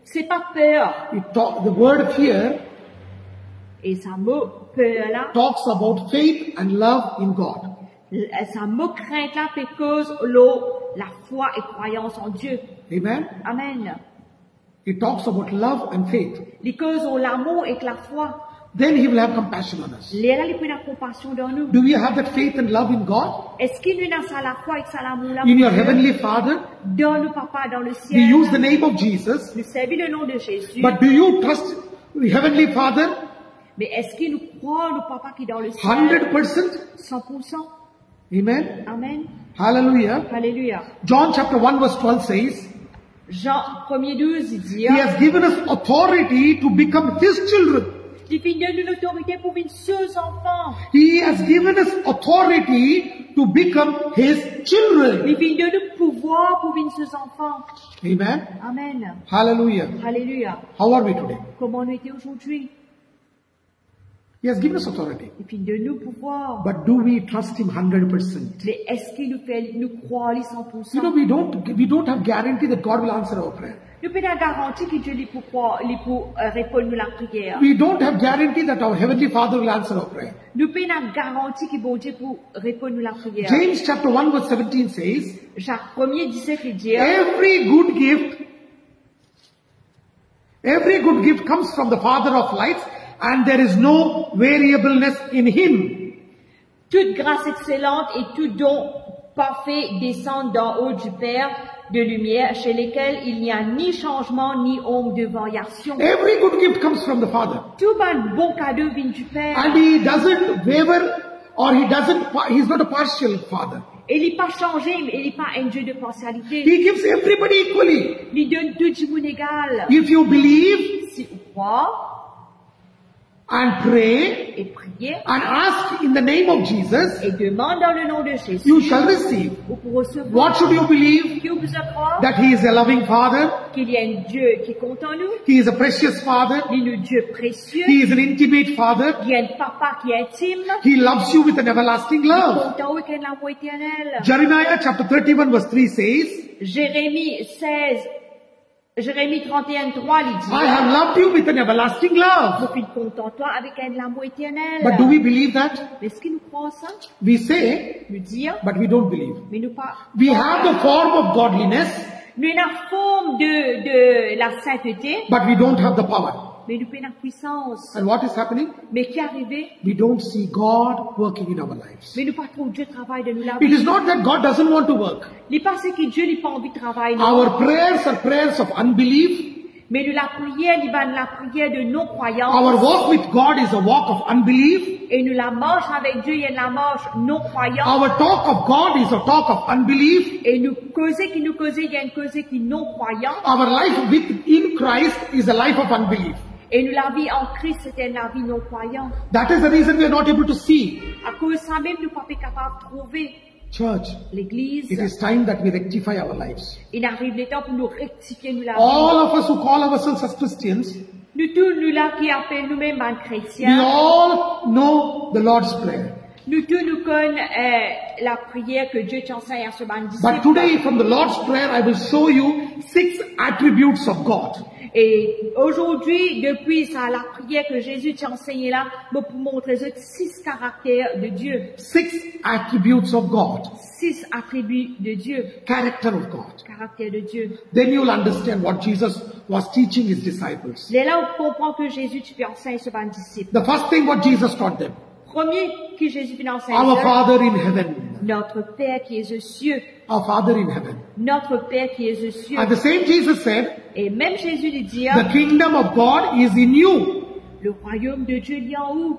C'est pas peur. The word fear Et ça mot peur là, talks about faith and love in God. ça mot crainte là, c'est cause l'eau, la foi et croyance en Dieu. Amen. Amen. It talks about love and faith. Les causes ont l'amour et la foi. Then He will have compassion on us. Les là, il prend la compassion dans nous. Do we have that faith and love in God? Est-ce qu'il nous a ça la foi et ça l'amour là? In your Heavenly Father, Dans le papa, dans le we ciel. use the name of Jesus. Nous servons le nom de Jésus. But do you trust the Heavenly Father Mais est-ce qu'il nous croit, le papa qui est dans le ciel? 100%? 100%. Amen. Amen. Hallelujah. Alléluia. John chapter 1 verse 12 says, Jean 1er 12, il dit, He has given us authority to become His children. il finit de l'autorité pour une seule enfant. He has given us authority to become His children. Il finit de pouvoir pour une seule enfant. Amen. Amen. Hallelujah. Alléluia. How are we today? Comment on était aujourd'hui? He has given us authority. Et puis de nous pouvoir. But do we trust Him 100%? Mais est-ce qu'il nous fait nous croire les 100%? You know, we don't have guarantee that God will answer our prayer. Nous pouvons la garantie que Dieu lui pour répondre à la prière. We don't have guarantee that our Heavenly Father will answer our prayer. Nous pouvons la garantie que bon Dieu pour répondre à la prière. James chapter 1 verse 17 says, Jacques 1er 17 dit, Every good gift comes from the Father of lights, and there is no variableness in Him. toute grâce excellente et tout don parfait descendent d'en haut du Père de lumière, chez lesquels il n'y a ni changement ni ombre de variation. Every good gift comes from the Father. Tout bon cadeau vient du Père. And He doesn't waver, or He's not a partial Father. Et il n'est pas changé, il n'est pas un Dieu de partialité. He gives everybody equally. Il donne tout du monde égal. If you believe Si vous croyez and pray et priez and ask in the name of Jesus, et demande dans le nom de Jésus, you shall receive. vous pourrez recevoir. What should you believe? Qui vous croit That He is a loving Father. qu'il y a un Dieu qui compte en nous, He is a precious Father. il est un Dieu précieux, He is an intimate Father. il y a un papa qui est intime, He loves you with an everlasting love. compte en vous avec un amour éternel. Jeremiah chapter 31 verse 3 says, Jérémie 31, 3, il dit, I have loved you with an everlasting love. je suis content toi avec un amour éternel. But do we believe that? Mais est-ce que nous croyons ça? We say, Nous dire, but we don't believe. mais nous pas. We have the form of godliness, Nous avons la forme de la sainteté, but we don't have the power. mais nous avons la puissance. And what is happening? Mais qui est arrivé? We don't see God working in our lives. Mais nous pas trop Dieu travaille de nous la It vie. is not that God doesn't want to work. Il pas ce que Dieu n'a pas envie de travailler. non. Our prayers are prayers of unbelief. Mais nous la prière, il va la prière de non-croyance. Our walk with God is a walk of unbelief. Et nous la marche avec Dieu, il y a la marche non-croyance. Our talk of God is a talk of unbelief. Et nous causer, il y a une cause qui est non-croyance. Our life in Christ is a life of unbelief. Et nous la vie en Christ, c'était la vie non-croyante. That is the reason we are not able to see. À cause de ça même, nous ne sommes pas capables de trouver Church, l'Église. it is time that we rectify our lives. Il arrive le temps pour nous rectifier nous la vie. All of us who call ourselves as Christians, Nous tous, nous là qui appellent nous-mêmes un we chrétien, all know the Lord's Prayer. nous tous nous connaissons la prière que Dieu t'enseigne à ce ban But disciple. today from the Lord's Prayer, I will show you 6 attributes of God. Et aujourd'hui, depuis ça, la prière que Jésus t'a enseignée là, je peux montrer 6 caractères de Dieu. 6 attributes of God. 6 attributs de Dieu. Character of God. Caractère de Dieu. Then you will understand what Jesus was teaching his disciples. C'est là où on comprend que Jésus tu enseigne ce ban disciple. The first thing what Jesus taught them. Premier que Jésus enseigne, Our Father in heaven. notre Père qui est aux cieux. Our Father in heaven. Notre Père qui est aux cieux. And the same Jesus said, Et même Jésus lui dit, the kingdom of God is in you. le royaume de Dieu il est en où?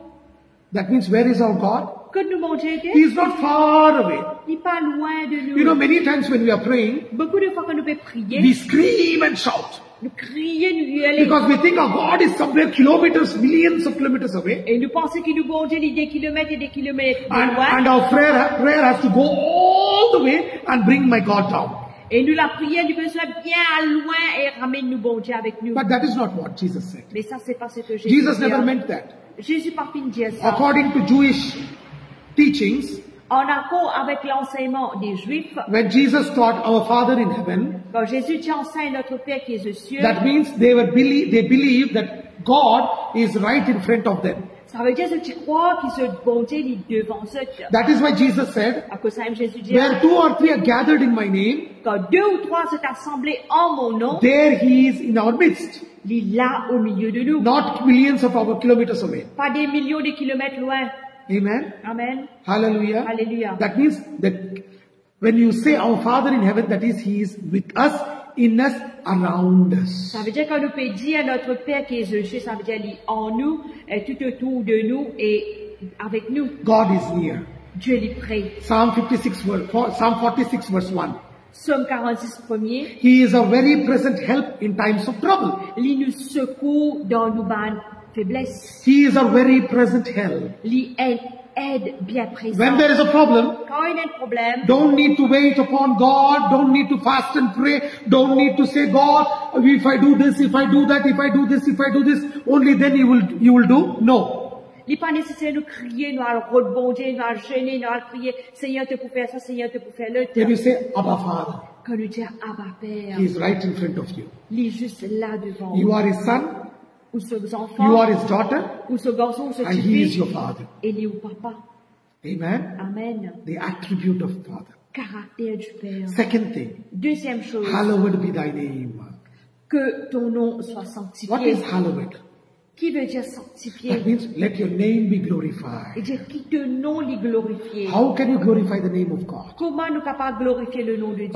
That means where is our God? Que nous mangeons, He is not far away. il n'est pas loin de nous. You know, many times when we are praying, Beaucoup de fois que nous pouvons prier, we scream and shout. nous crions, nous hurlons. Because we think our God is somewhere kilometers, millions of kilometers away. Et nous pensons que nous bon Dieu, des kilomètres et des kilomètres de And loin. our prayer has to go all the way and bring my God down. Et nous la prions, nous besoin bien loin et ramène nous bon Dieu avec nous. But that is not what Jesus said. Mais ça, c'est pas ce que Jésus Jesus dit. never meant that. Jésus pas fin de dire ça. According to Jewish teachings, En accord avec l'enseignement des Juifs, when Jesus taught our Father in heaven, quand Jésus t'enseigne notre Père qui est aux cieux, that means they believe that God is right in front of them. ça veut dire que tu crois que ce bon Dieu est devant eux. That is why Jesus said, À cause de ça, Jésus dit, where 2 or 3 are gathered in my name, quand 2 ou 3 sont assemblés en mon nom, there he is in our midst. il est là au milieu de nous. Not millions of our kilometers away. Pas des millions de kilomètres loin. Amen. Amen. Hallelujah. Hallelujah. That means that when you say our Father in heaven, that is, he is with us, in us, around us. Ça veut dire qu'on nous peut dire notre Père qui est aux cieux, ça veut dire il est en nous, tout autour de nous et avec nous. God is near. Dieu est près. Psalm 46 verse 1. Psaume 46 premier. He is a very present help in times of trouble. Il nous secourt dans nos bonnes faiblesses. He is a very present help. Il aide bien présent. When there is a problem, Quand il y a un problème, don't need to wait upon God, don't need to fast and pray, don't need to say, God, if I do this, if I do that, if I do this, if I do this, only then you will do. No. Il n'est pas nécessaire de crier, nous allons rebondir, nous allons gêner, nous allons crier, Seigneur, te pour faire ça, Seigneur, te pour faire l'autre. When you say, Abba Father, Quand nous disons Abba Père, He is right in front of you. il est juste là devant You nous. are His son, Ou ce you enfant, are His daughter, ou ce garçon, ou ce and He is petit your Father. et il est au papa. Amen. Amen. The attribute of Father. Caractère du Père. Second thing, Deuxième chose, hallowed be thy name. que ton nom soit What sanctifié. is hallowed? Qui veut dire That sanctifié? means let your name be Et glorified. dire qui te nom l'y glorifié. How can you glorify the name of God? Comment nous capables de glorifier le nom de Dieu?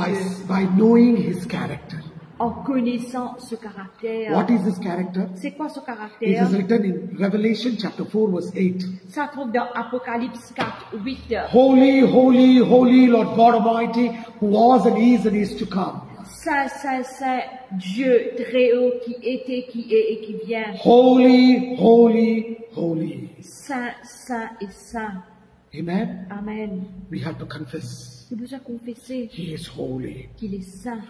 By knowing His character. En connaissant ce caractère. What is His character? C'est quoi ce It caractère? is written in Revelation chapter 4 verse 8. Ça trouve dans Apocalypse 4, 8. Holy, holy, holy Lord God Almighty, who was and is to come. Saint, Saint, Saint, Dieu très haut qui était, qui est et qui vient. Holy, holy, holy. Saint, Saint et Saint. Amen. Amen. We have to confess. Nous devons confesser He is holy. qu'il est saint.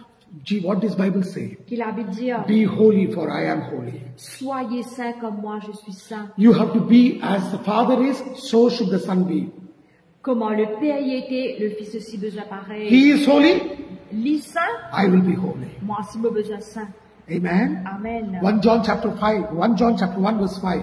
Gee, what does Bible say? Qu'il a Bible dire, Be holy, for I am holy. soyez saints comme moi je suis saint. You have to be as the Father is, so should the Son be. Comment le Père y était, le Fils aussi besoin pareil. He is holy, Lui saint, I will be holy. moi aussi me besoin saint. Amen. Amen. 1 John chapter 1 verse 5.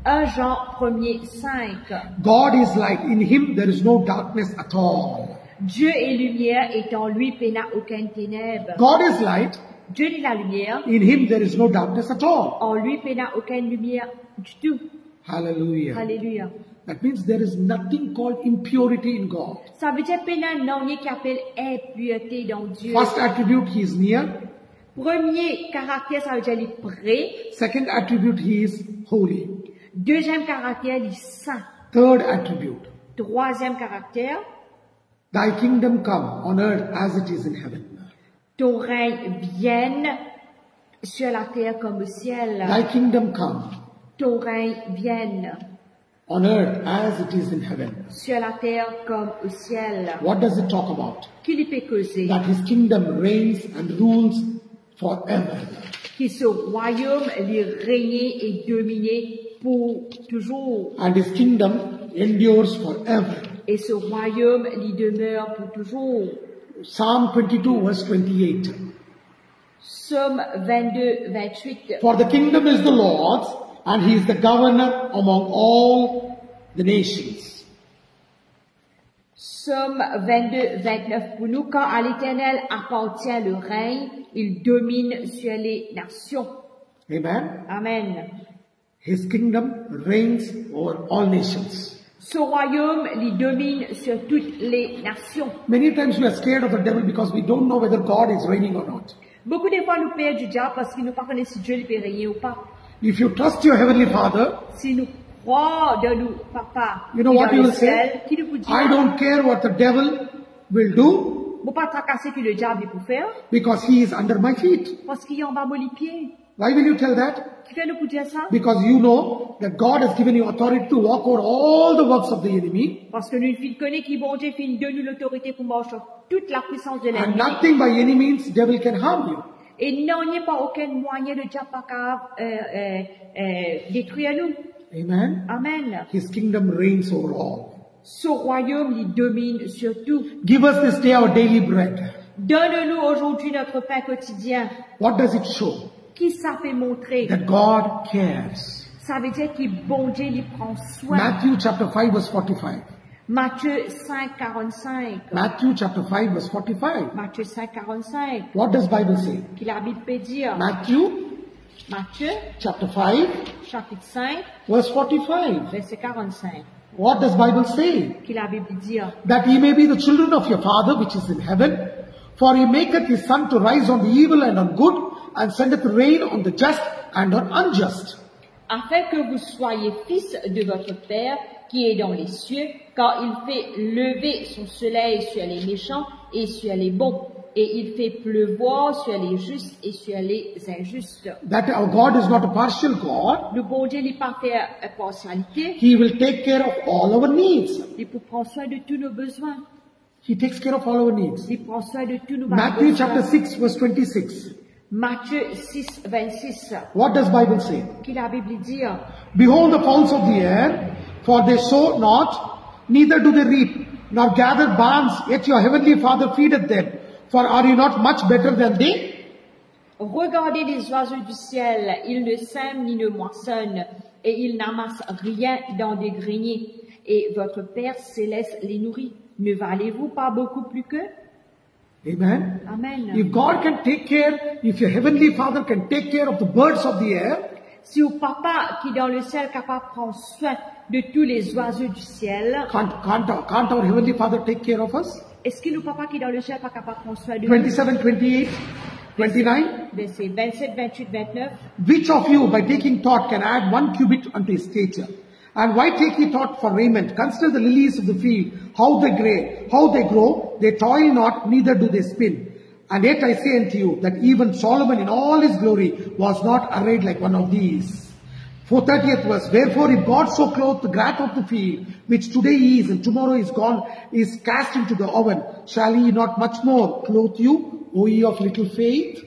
1 Jean 1er 5. God is light. In Him there is no darkness at all. Dieu est lumière et en lui il n'a aucune ténèbre. God is light. Dieu est la lumière, In Him there is no darkness at all. en lui il n'a aucune lumière du tout. Hallelujah. Alléluia. That means there is nothing called impurity in God. Ça veut dire qu'il n'y a rien qui appelle impureté dans Dieu. First attribute, He is near. Premier caractère, ça veut dire il est près. Second attribute, He is holy. Deuxième caractère, il est saint. Third attribute, Troisième caractère, Thy kingdom come on earth as it is in heaven. ton règne vienne sur la terre comme au ciel. Thy kingdom come Ton règne vienne on earth as it is in heaven. sur la terre comme au ciel. What does it talk about? Qu'il y peut causer, That His kingdom reigns and rules forever. que ce royaume lui régner et dominer pour toujours. And His kingdom endures forever. Et ce royaume lui demeure pour toujours. Psalm 22 verse 28. Psaume 22, 28. For the kingdom is the Lord's, and He is the governor among all the nations. Psaume 22, 29. Pour nous, quand à l'Éternel appartient le règne, il domine sur les nations. Amen. Amen. His kingdom reigns over all nations. Ce royaume lui domine sur toutes les nations. Many times we are scared of the devil because we don't know whether God is reigning or not. Beaucoup de fois, nous payons du diable parce qu'ils ne connaissent pas si Dieu lui peut régner ou pas. If you trust your heavenly Father, Si nous croyons dans nous, papa, you know qui what dans you le will ciel, say? qui nous peut dire, I don't care what the devil will do ne pas tracasser que le diable peut faire, because he is under my feet. parce qu'il est en bas de mes pieds. Why will you tell that? Qui fait nous pour dire ça? Because you know that God has given you authority to walk over all the works of the enemy, Parce que nous connaissons qui bon Dieu fait donne nous l'autorité pour marcher sur toute la puissance de and l'ennemi. nothing by any means devil can harm you. Et il n'y a pas aucun moyen de diable pas capable détruire nous. Amen. Amen. His kingdom reigns over all. Ce royaume lui domine sur tout. Give us this day our daily bread. Donne-nous aujourd'hui notre pain quotidien. What does it show? Qui ça fait montrer? That God cares. Ça veut dire qu'il bon Dieu lui prend soin. Matthew chapter 5 verse 45. Matthieu 5, 45. Matthew chapter 5 verse 45. Matthieu 5, 45. What does Bible say? Qui la Bible peut dire? Matthew Matthieu, chapter 5 chapitre 5, verse 45. verset 45. What does Bible say? Qui la Bible dire? That ye may be the children of your Father which is in heaven. For he maketh his sun to rise on the evil and on good, and sendeth rain on the just and on unjust. Afin que vous soyez fils de votre Père qui est dans les cieux, car il fait lever son soleil sur les méchants et sur les bons, et il fait pleuvoir sur les justes et sur les injustes. That our God is not a partial God. Le bon Dieu n'est pas fait partialité, He will take care of all our needs. il prend soin de tous nos besoins, He takes care of all our needs. il prend soin de tous nos Matthew besoins. chapter 6 verse 26. Matthieu 6, 26. What does Bible say? Qui la Bible dit? Behold the fowls of the air, For they sow not, neither do they reap, nor gather barns, yet your heavenly Father feedeth them. For are you not much better than they? Regardez les oiseaux du ciel, ils ne sèment ni ne moissonnent, et ils n'amassent rien dans des greniers, et votre Père céleste les nourrit. Ne valez-vous pas beaucoup plus qu'eux? Amen. Amen. If God can take care, if your heavenly Father can take care of the birds of the air, Si au Papa qui est dans le ciel est capable de prendre soin de tous les oiseaux du ciel, can't our heavenly Father take care of us? est-ce que le Papa qui est dans le ciel n'est pas capable de prendre soin de nous? 27, 28, 29. Versets 27, 28, 29. Which of you, by taking thought, can add 1 cubit unto his stature? And why take ye thought for raiment? Consider the lilies of the field, how they grow, they toil not, neither do they spin. And yet I say unto you, that even Solomon in all his glory was not arrayed like one of these. 30th verse, wherefore if God so clothed the grass of the field, which today is and tomorrow is gone, is cast into the oven, shall he not much more clothe you, O ye of little faith?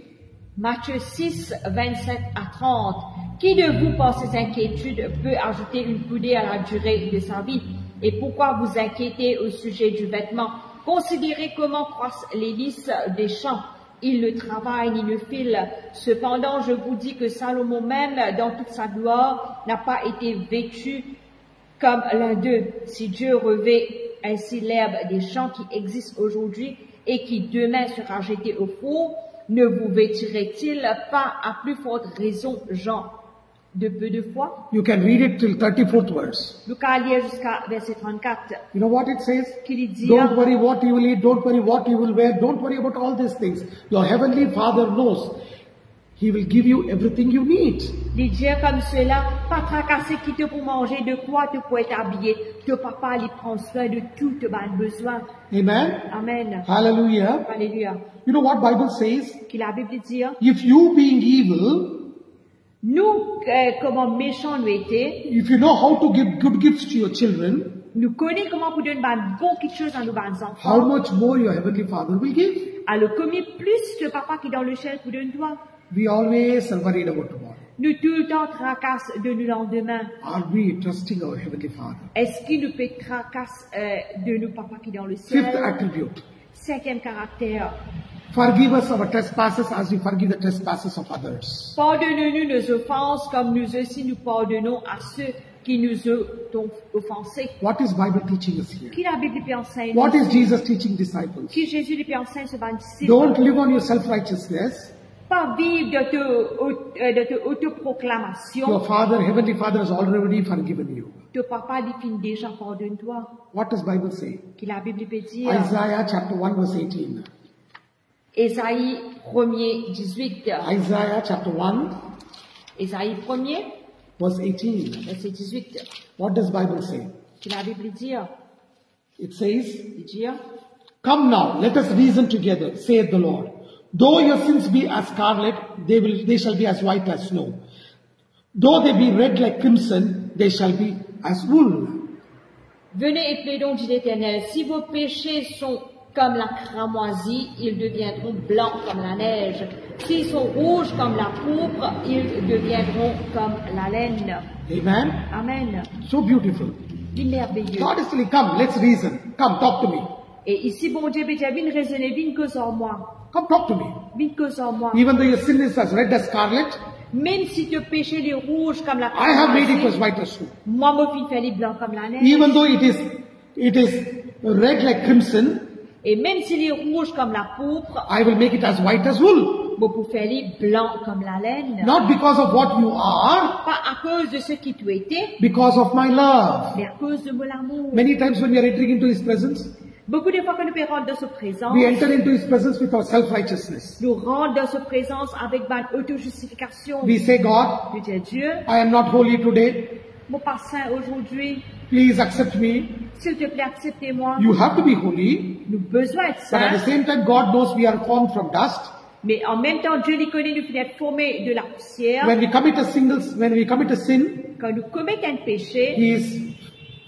Matthieu 6, 27 à 30. Qui de vous, par ses inquiétudes, peut ajouter une coudée à la durée de sa vie? Et pourquoi vous inquiétez au sujet du vêtement? Considérez comment croissent les lys des champs. Ils ne travaillent ni ne filent. Cependant, je vous dis que Salomon même, dans toute sa gloire, n'a pas été vêtu comme l'un d'eux. Si Dieu revêt ainsi l'herbe des champs qui existe aujourd'hui et qui demain sera jetée au four, ne vous vêtirait-il pas à plus forte raison, Jean, de peu de foi? You can read it till 34th verse. Lucas lire jusqu'à verset 34. You know what it says? Qu'il dit, Don't worry what you will eat, don't worry what you will wear, don't worry about all these things. Your heavenly Father knows. He will give you everything you need. Les dire comme cela, pas tracasser qui te pour manger, de quoi te pour être habillé. Que papa lui prend soin de tout tes besoins. Amen. Amen. Hallelujah. Alléluia. You know what Bible says? Que la Bible dit, If you being evil, nous, comment méchants nous étions, if you know how to give good gifts to your children, nous connaissons comment pour donner bon quelque chose à nos enfants. how much more your heavenly Father will give? Alors, combien plus que papa qui est dans le ciel pour donner toi? We always are worried about tomorrow. Nous tout le temps tracasse de nous lendemain. Are we trusting our heavenly Father? Est-ce qu'il nous peut tracasse de nous papa qui est dans le ciel? Fifth attribute. 5e caractère. Forgive us our trespasses as we forgive the trespasses of others. Pardonne-nous nos offenses comme nous aussi nous pardonnons à ceux qui nous ont offensés. What is Bible teaching us here? Qui la Bible peut enseigner? What is Jesus teaching disciples? Qui Jésus lui peut enseigner ce ban disciple? Don't live on your self-righteousness. Pas vivre de ta autoproclamation. Your Father, heavenly Father has already forgiven you. Ton papa lui finit déjà pardonne-toi. What does Bible say? Qui la Bible peut dire? Isaiah chapter 1 verse 18. Ésaïe 1er 18. Isaiah chapter 1 Ésaïe 1er verse 18. verset 18. What does Bible say? Qui la Bible dit? It says, Il dit, Come now, let us reason together, saith the Lord. Though your sins be as scarlet, they shall be as white as snow. Though they be red like crimson, they shall be as wool. venez et plaidons, dit l'Éternel, si vos péchés sont comme la cramoisie, ils deviendront blancs comme la neige. S'ils sont rouges comme la pourpre, ils deviendront comme la laine. Amen. Amen. So beautiful. Du merveilleux. God is telling, come, let's reason. Come, talk to me. Et ici, bon Dieu, viens raisonner, viens cause en moi. Come, talk to me. Viens cause en moi. Even though your sin is as red as scarlet, Même si te péché est rouge comme la I have made it as cramoisie, white as snow. moi, mon fils fait les blancs comme la neige. Even though it is red like crimson, Et même s'il est rouge comme la pourpre, I will make it as white as wool. moi, pour faire les blancs comme la laine. Not because of what you are, Pas à cause de ce qui tu étais, because of my love. mais à cause de mon amour. Many times when we are entering into His presence, Beaucoup de fois que nous pouvons rentrer dans sa présence, we enter into His presence with our self-righteousness. nous rentrons dans sa présence avec ma auto-justification. We say, God, Je dis, Dieu, I am not holy today. mon pas saint aujourd'hui, Please accept me. s'il te plaît, acceptez-moi. You have to be holy. Nous avons besoin d'être But at the saints, same time, God knows we are formed from dust. mais en même temps, Dieu les connaît, nous finissons formés de la poussière. When we commit a sin, Quand nous commettons un péché, He is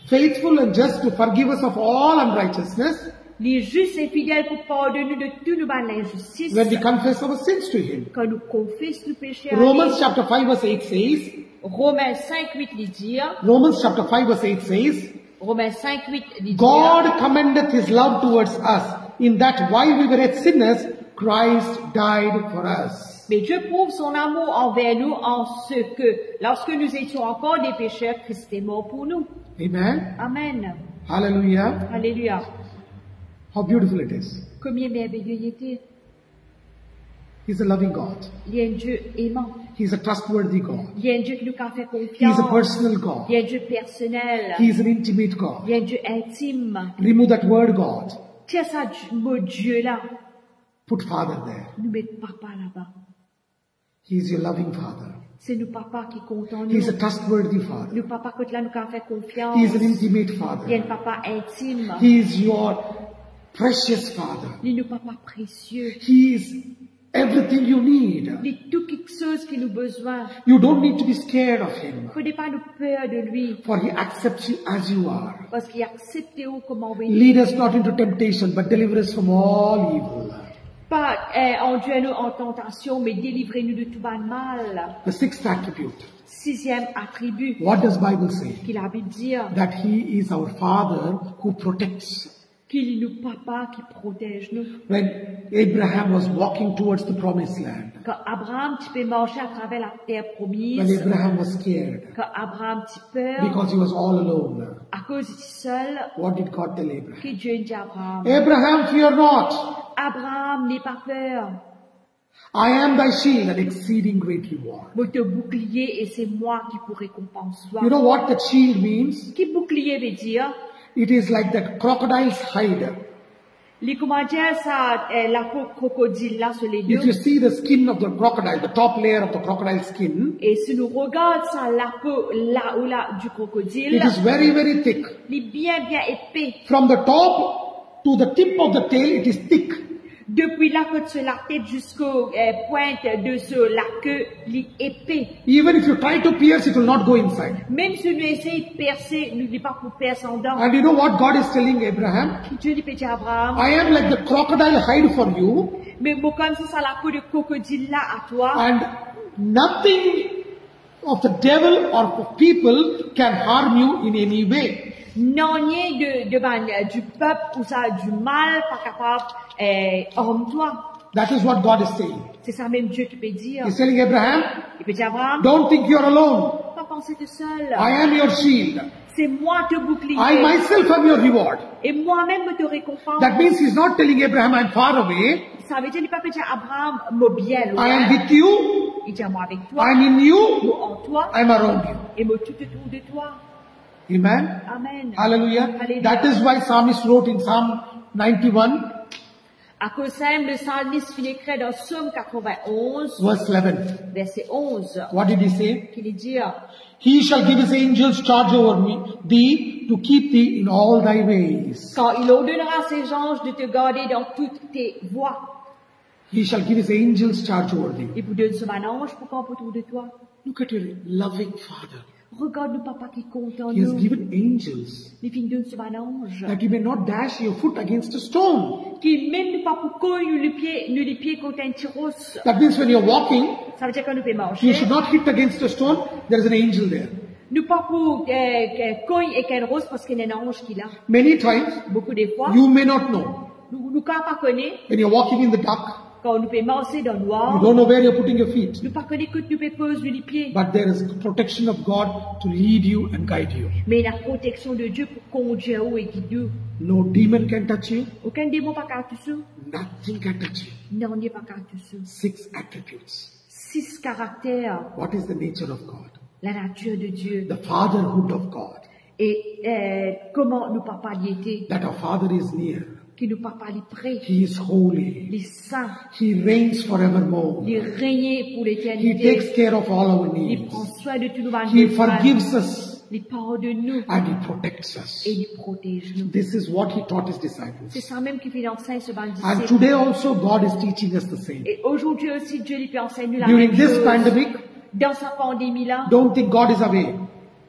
faithful and just to forgive us of all unrighteousness Il est juste et fidèle pour pardonner de tout nos l'injustice. when we confess our sins to Him. Quand nous confessons nos péchés à Romans lui. chapter 5 verse 8 says, Romains 5:8 il dit, Romans chapter 5 verse 8 says, Romains 5:8 il dit, God commendeth His love towards us, in that while we were yet sinners, Christ died for us. mais Dieu prouve son amour envers nous en ce que, lorsque nous étions encore des pécheurs, Christ est mort pour nous. Amen. Amen. Hallelujah. Alléluia. How beautiful it is. Combien merveilleux il était. He's a loving God. Il y a un Dieu aimant. He's a trustworthy God. Il y a un Dieu qui nous fait He's confiance. a personal God. Il y a un Dieu personnel. He's an intimate God. Il y a un Dieu intime. Remove that word God. Tiens ça, mot Dieu là. Put Father there. Nous mettons papa là-bas. He's your loving Father. C'est nous papa qui compte en nous. He's a trustworthy Father. Nous papa qui là nous fait confiance. He's an intimate Il y a Father. un papa intime. He's your precious Father. Il est nos papa précieux. He's everything you need. Il est tout quelque chose qui nous besoin. You don't need to be scared of Him, Il ne faut pas nous peur de lui. for He accepts you as you are. Parce qu'il accepte où comment on est. Lead us not into temptation, but deliver us from all evil. Pas enduire nous en tentation, mais délivrez-nous de tout mal. The sixth attribute. 6e attribut What does Bible say? qu'il a Bible dire. That He is our Father who protects. Qu'il est nous papa qui protège nous. When Abraham was walking towards the promised land, Quand Abraham tu peux marcher à travers la terre when promise. Abraham was scared Quand Abraham tu peur because he was all alone, à cause il est seul. what did God tell Abraham? Que Dieu dit à Abraham. Abraham, fear not. Abraham n'aie pas peur. I am thy shield and exceeding great reward. Moi te bouclier et c'est moi qui pour récompense toi. You know what that shield means? Qui bouclier veut dire? It is like that crocodile's hide. Les comment dire ça, la peau crocodile là sur les If deux. you see the skin of the crocodile, the top layer of the crocodile skin, Et si nous regardons ça, la peau là ou là du crocodile, it is very, very thick. il est bien épais. From the top to the tip of the tail, it is thick. Depuis la côte sur la tête jusqu'aux pointes de sur la queue, il est épais. Even if you try to pierce, it will not go inside. Même si nous essayons de percer, nous n'est pas pour percer en dents. And you know what God is telling Abraham? Dieu dit à Abraham, I am like the crocodile hide for you, mais bon comme ça la peau de crocodile là à toi. and nothing of the devil or of people can harm you in any way. Non, ni du peuple ou ça du mal, pas capable, homme-toi. That is what God is saying. C'est ça même Dieu qui peut dire. He's telling Abraham, Il peut dire Abraham, don't think you're alone. pas penser tout seul. I am your shield. C'est moi te bouclier. I myself am your reward. Et moi-même te récompense. That means he's not telling Abraham, I'm far away. Ça veut dire, il ne peut pas dire Abraham, moi bien loin. I am with you. Il dit moi avec toi, I'm in you. moi en toi, I'm around you. et moi tout autour de toi. Amen. Amen. Hallelujah. Hallelujah. That is why Psalmist wrote in Psalm 91, À cause de ça, le psalmiste finit écrit dans Psaume 91, verse 11. verset 11, What did he say? qu'il dit, He shall give his angels charge over thee to keep thee in all thy ways. quand il ordonnera à ses anges de te garder dans toutes tes voies, He shall give his angels charge over thee. il vous donne son ange pour camper autour de toi. Look at your loving Father. Regarde le papa qui compte en He has nous. given angels Les filles donnent son ange. that you may not dash your foot against a stone. Qui même ne pas pour courir les pieds contre un tyros. That means when you're walking, Ça veut dire qu'on ne peut you marcher. should not hit against a stone. There is an angel there. Nous pas pour courir et qu'un rose parce qu'il y a un ange qui est là. Many times, Beaucoup de fois, you may not know. nous pas connaître When you're walking in the dark, quand nous peut marcher dans le you noir. don't know where you're putting your feet. Nous pas connaître que nous peut poser les pieds. But there is protection of God to lead you and guide you. Mais la protection de Dieu pour conduire et guider. No demon can touch you. Aucun démon pas qu'à tout ça. Nothing can touch you. Non, il n'est pas qu'à tout ça. 6 attributes. 6 caractères. What is the nature of God? La nature de Dieu. The fatherhood of God. Et comment nous papa y était. That our Father is near. Qui nous papa les près. He is holy. Les saints. He reigns forevermore. Les régner pour He l'éternité. takes care of all our Il needs. prend soin de tous nos He besoins. forgives us Il pardonne-nous and He protects us. et il protège-nous. This is what He taught His C'est disciples. ça même qui fait enseigner ce ban And disciple. today also God is teaching us the same. Et aujourd'hui aussi, Dieu lui peut enseigner la During même this chose. pandemic, Dans sa pandémie-là, don't think God is away.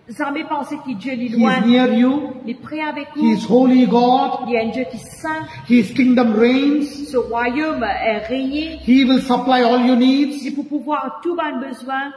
jamais pensé que Dieu est He loin. is near you. Il est près avec He vous. is holy God. Il y a un Dieu qui est saint. His kingdom reigns. Ce royaume est régné. He will supply all your needs. Et pour pouvoir tout vos besoins.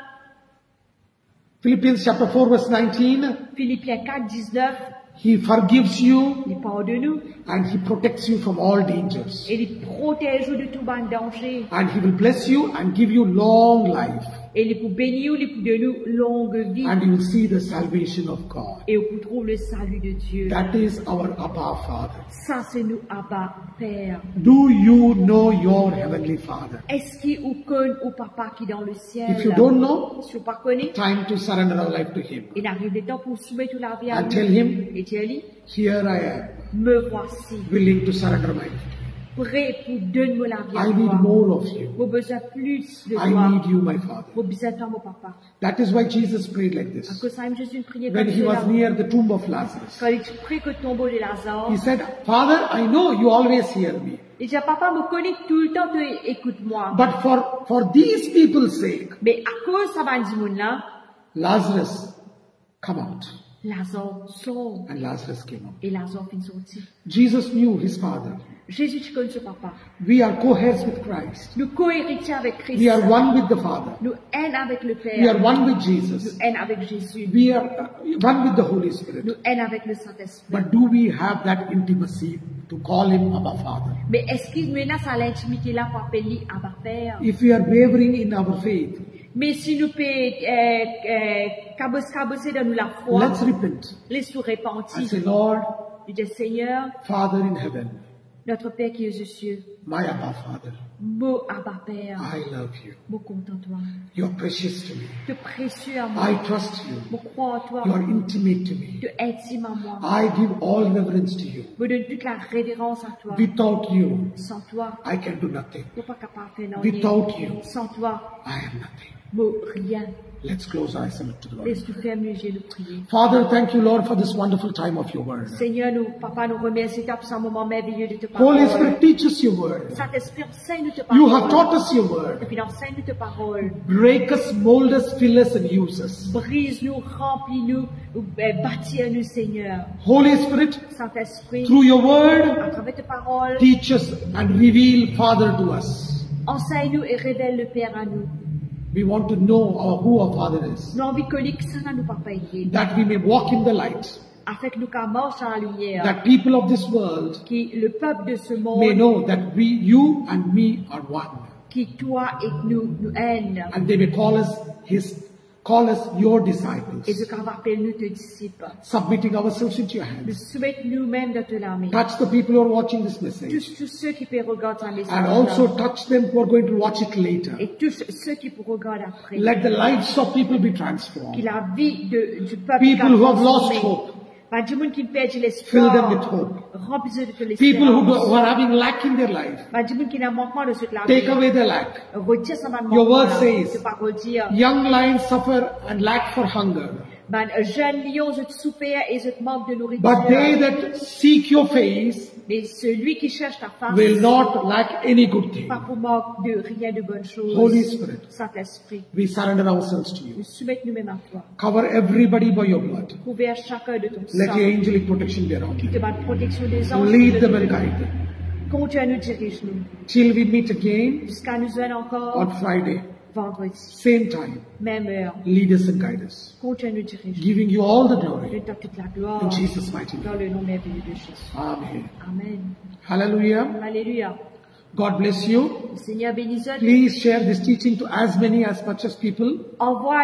Philippians chapter 4 verse 19. Philippiens 4, 19. He forgives you Il pardonne nous. and He protects you from all dangers. Et il protège nous de tout bon danger. And He will bless you and give you long life. Et il est pour bénir, il est pour donner nous longue vie. And you will see the salvation of God. Et on trouve le salut de Dieu. That is our Abba Father. Ça, c'est nous, Abba, Père. Do you know your Heavenly Father? Est-ce qu'il ou connaît ou papa qui est dans le ciel? If you don't know, Si vous ne connaissez pas, time to surrender our life to Him. il arrive le temps pour soumettre la vie à And lui. tell Him, Et dis-lui, here I am, me voici, willing to surrender my life. prêt pour donner la vie à I need toi. more of you. Vous besoin plus de I toi. need you, my Father. Vous besoin de toi, mon papa. That is why Jesus prayed like À this. cause de ça, Jésus priait When comme He was cela. near the tomb of Lazarus, Quand il prie que le tombeau de Lazare, He said, Father, I know you always hear me. il dit, papa me connaît tout le temps, tu écoutes-moi. But for these people's sake, Mais à cause de ça, va dire là, Lazarus, come out. Lazare sort. And Lazarus came out. Et Lazare finit sorti. Jesus knew His Father. Jésus, tu connais ce papa. We are co-heirs with Christ. Nous co-héritiers avec Christ. We are one with the Father. Nous haine avec le We are Père. one with Nous Jesus. haine avec Jésus. We are one with the Holy Spirit. Nous haine avec le Saint-Esprit. But do we have that intimacy to call Him Abba Father? Mais est-ce qu'il nous a ça l'intimité là pour appeler Abba Père? If we are wavering in our faith, Mais si nous pouvons cabosser dans nous la foi, let's repent les sous and repentis, say, Lord, nous disons Seigneur, Father in heaven, notre Père qui est aux cieux, my Abba Father, mon Abba Père, I love you. mon content toi, You're precious to me. tu es précieux à moi, I trust you. mon crois en toi, You are intimate to me. tu es intime à moi, I give all reverence to you. me donne toute la révérence à toi. Without you, Sans toi, I can do nothing. je ne suis pas capable de faire Without rien. you, Sans toi, I am nothing. mon rien. Let's close our eyes and look to the Lord. Laisse-nous fermer les yeux de prier. Father, thank you, Lord, for this wonderful time of your word. Seigneur, nous, papa, nous remercions pour ce moment merveilleux de te Holy parole. Spirit, teach us your word. Saint-Esprit, enseigne-nous te You have parole. taught us your word. Et puis enseigne-nous te parole. Break us, mold us, fill us, and use us. Brise-nous, remplis-nous, bâtis-nous, Seigneur. Holy Spirit, Saint-Esprit, through your word, à travers tes paroles, teach us and reveal Father to us. enseigne-nous et révèle le Père à nous. We want to know who our Father is, Nous envie de connaître qui ça n'a nous papa été. that we may walk in the light, Afin que nous marchions dans la lumière. that people of this world Qui, le peuple de ce may monde, know that you and me are one, qui toi et nous haine. and they may call us your Et disciples, ce qu'on va appeler nous tes disciples. submitting ourselves into your Nous hands. soumettons nous-mêmes dans ta main. Touch the people who are watching this message, Tous ceux qui peuvent regarder un message. and also touch them who are going to watch it later. Et tous ceux qui pourront regarder après. Let the lives of people be Que transformed. la vie du peuple People who have lost transformée. hope, Pas du monde qui perd fill l'espoir. them with hope. Remplis-eux de ton People espérance. who are having lack in their life, Pas du monde qui n'a manquement de ce que la take vie. away the lack. Retire ça manquement. Your word says, C'est pas redire. young lions suffer and lack for hunger, Ben, jeune lion, je te souffert et je te manque de nourriture. but they that seek your face Mais celui qui cherche ta face, will not lack any good thing. pas pour manque de rien de bonne chose. Holy Spirit, Saint-Esprit, we surrender ourselves to you. nous soumettons nous-mêmes à toi. Cover everybody by your blood. Couvert chacun de ton Let sang. your angelic protection be around Qui te them. bat protection des anges. Lead them and guide them. Continue à nous diriger nous. Till we meet again Jusqu'à nous voir encore on Friday, vendredi. same time. Même heure. Lead us and guide us. Continue à nous diriger. Giving you all the Je glory. donne toute la gloire. In Jesus' mighty Dans name. le nom merveilleux de Jésus. Amen. Amen. Hallelujah. Alléluia. God bless you. Le Seigneur bénisse. Please share this teaching to as much as people. Envoie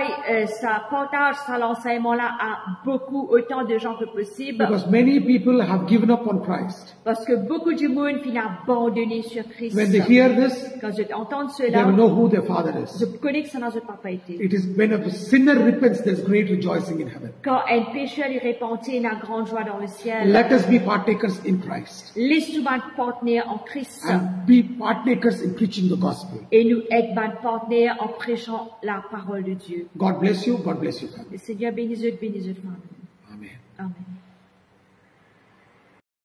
partage ça l'enseignement-là à beaucoup, autant de gens que possible. Because many people have given up on Christ. Parce que beaucoup du monde finit abandonné sur Christ. When they hear this, Quand je entends they cela, will know who their Father je is. connais que ça n'a pas été. It is when a sinner repents, there's great rejoicing in heaven. Quand un pécheur est repenti, il y a grande joie dans le ciel. Let us be partakers in Christ Laisse-nous être partenaires en Christ. and be partakers in preaching the gospel. Et nous être partenaires en prêchant la parole de Dieu. God bless you. God bless you, family. Le Seigneur bénisse, famille. Amen. Amen.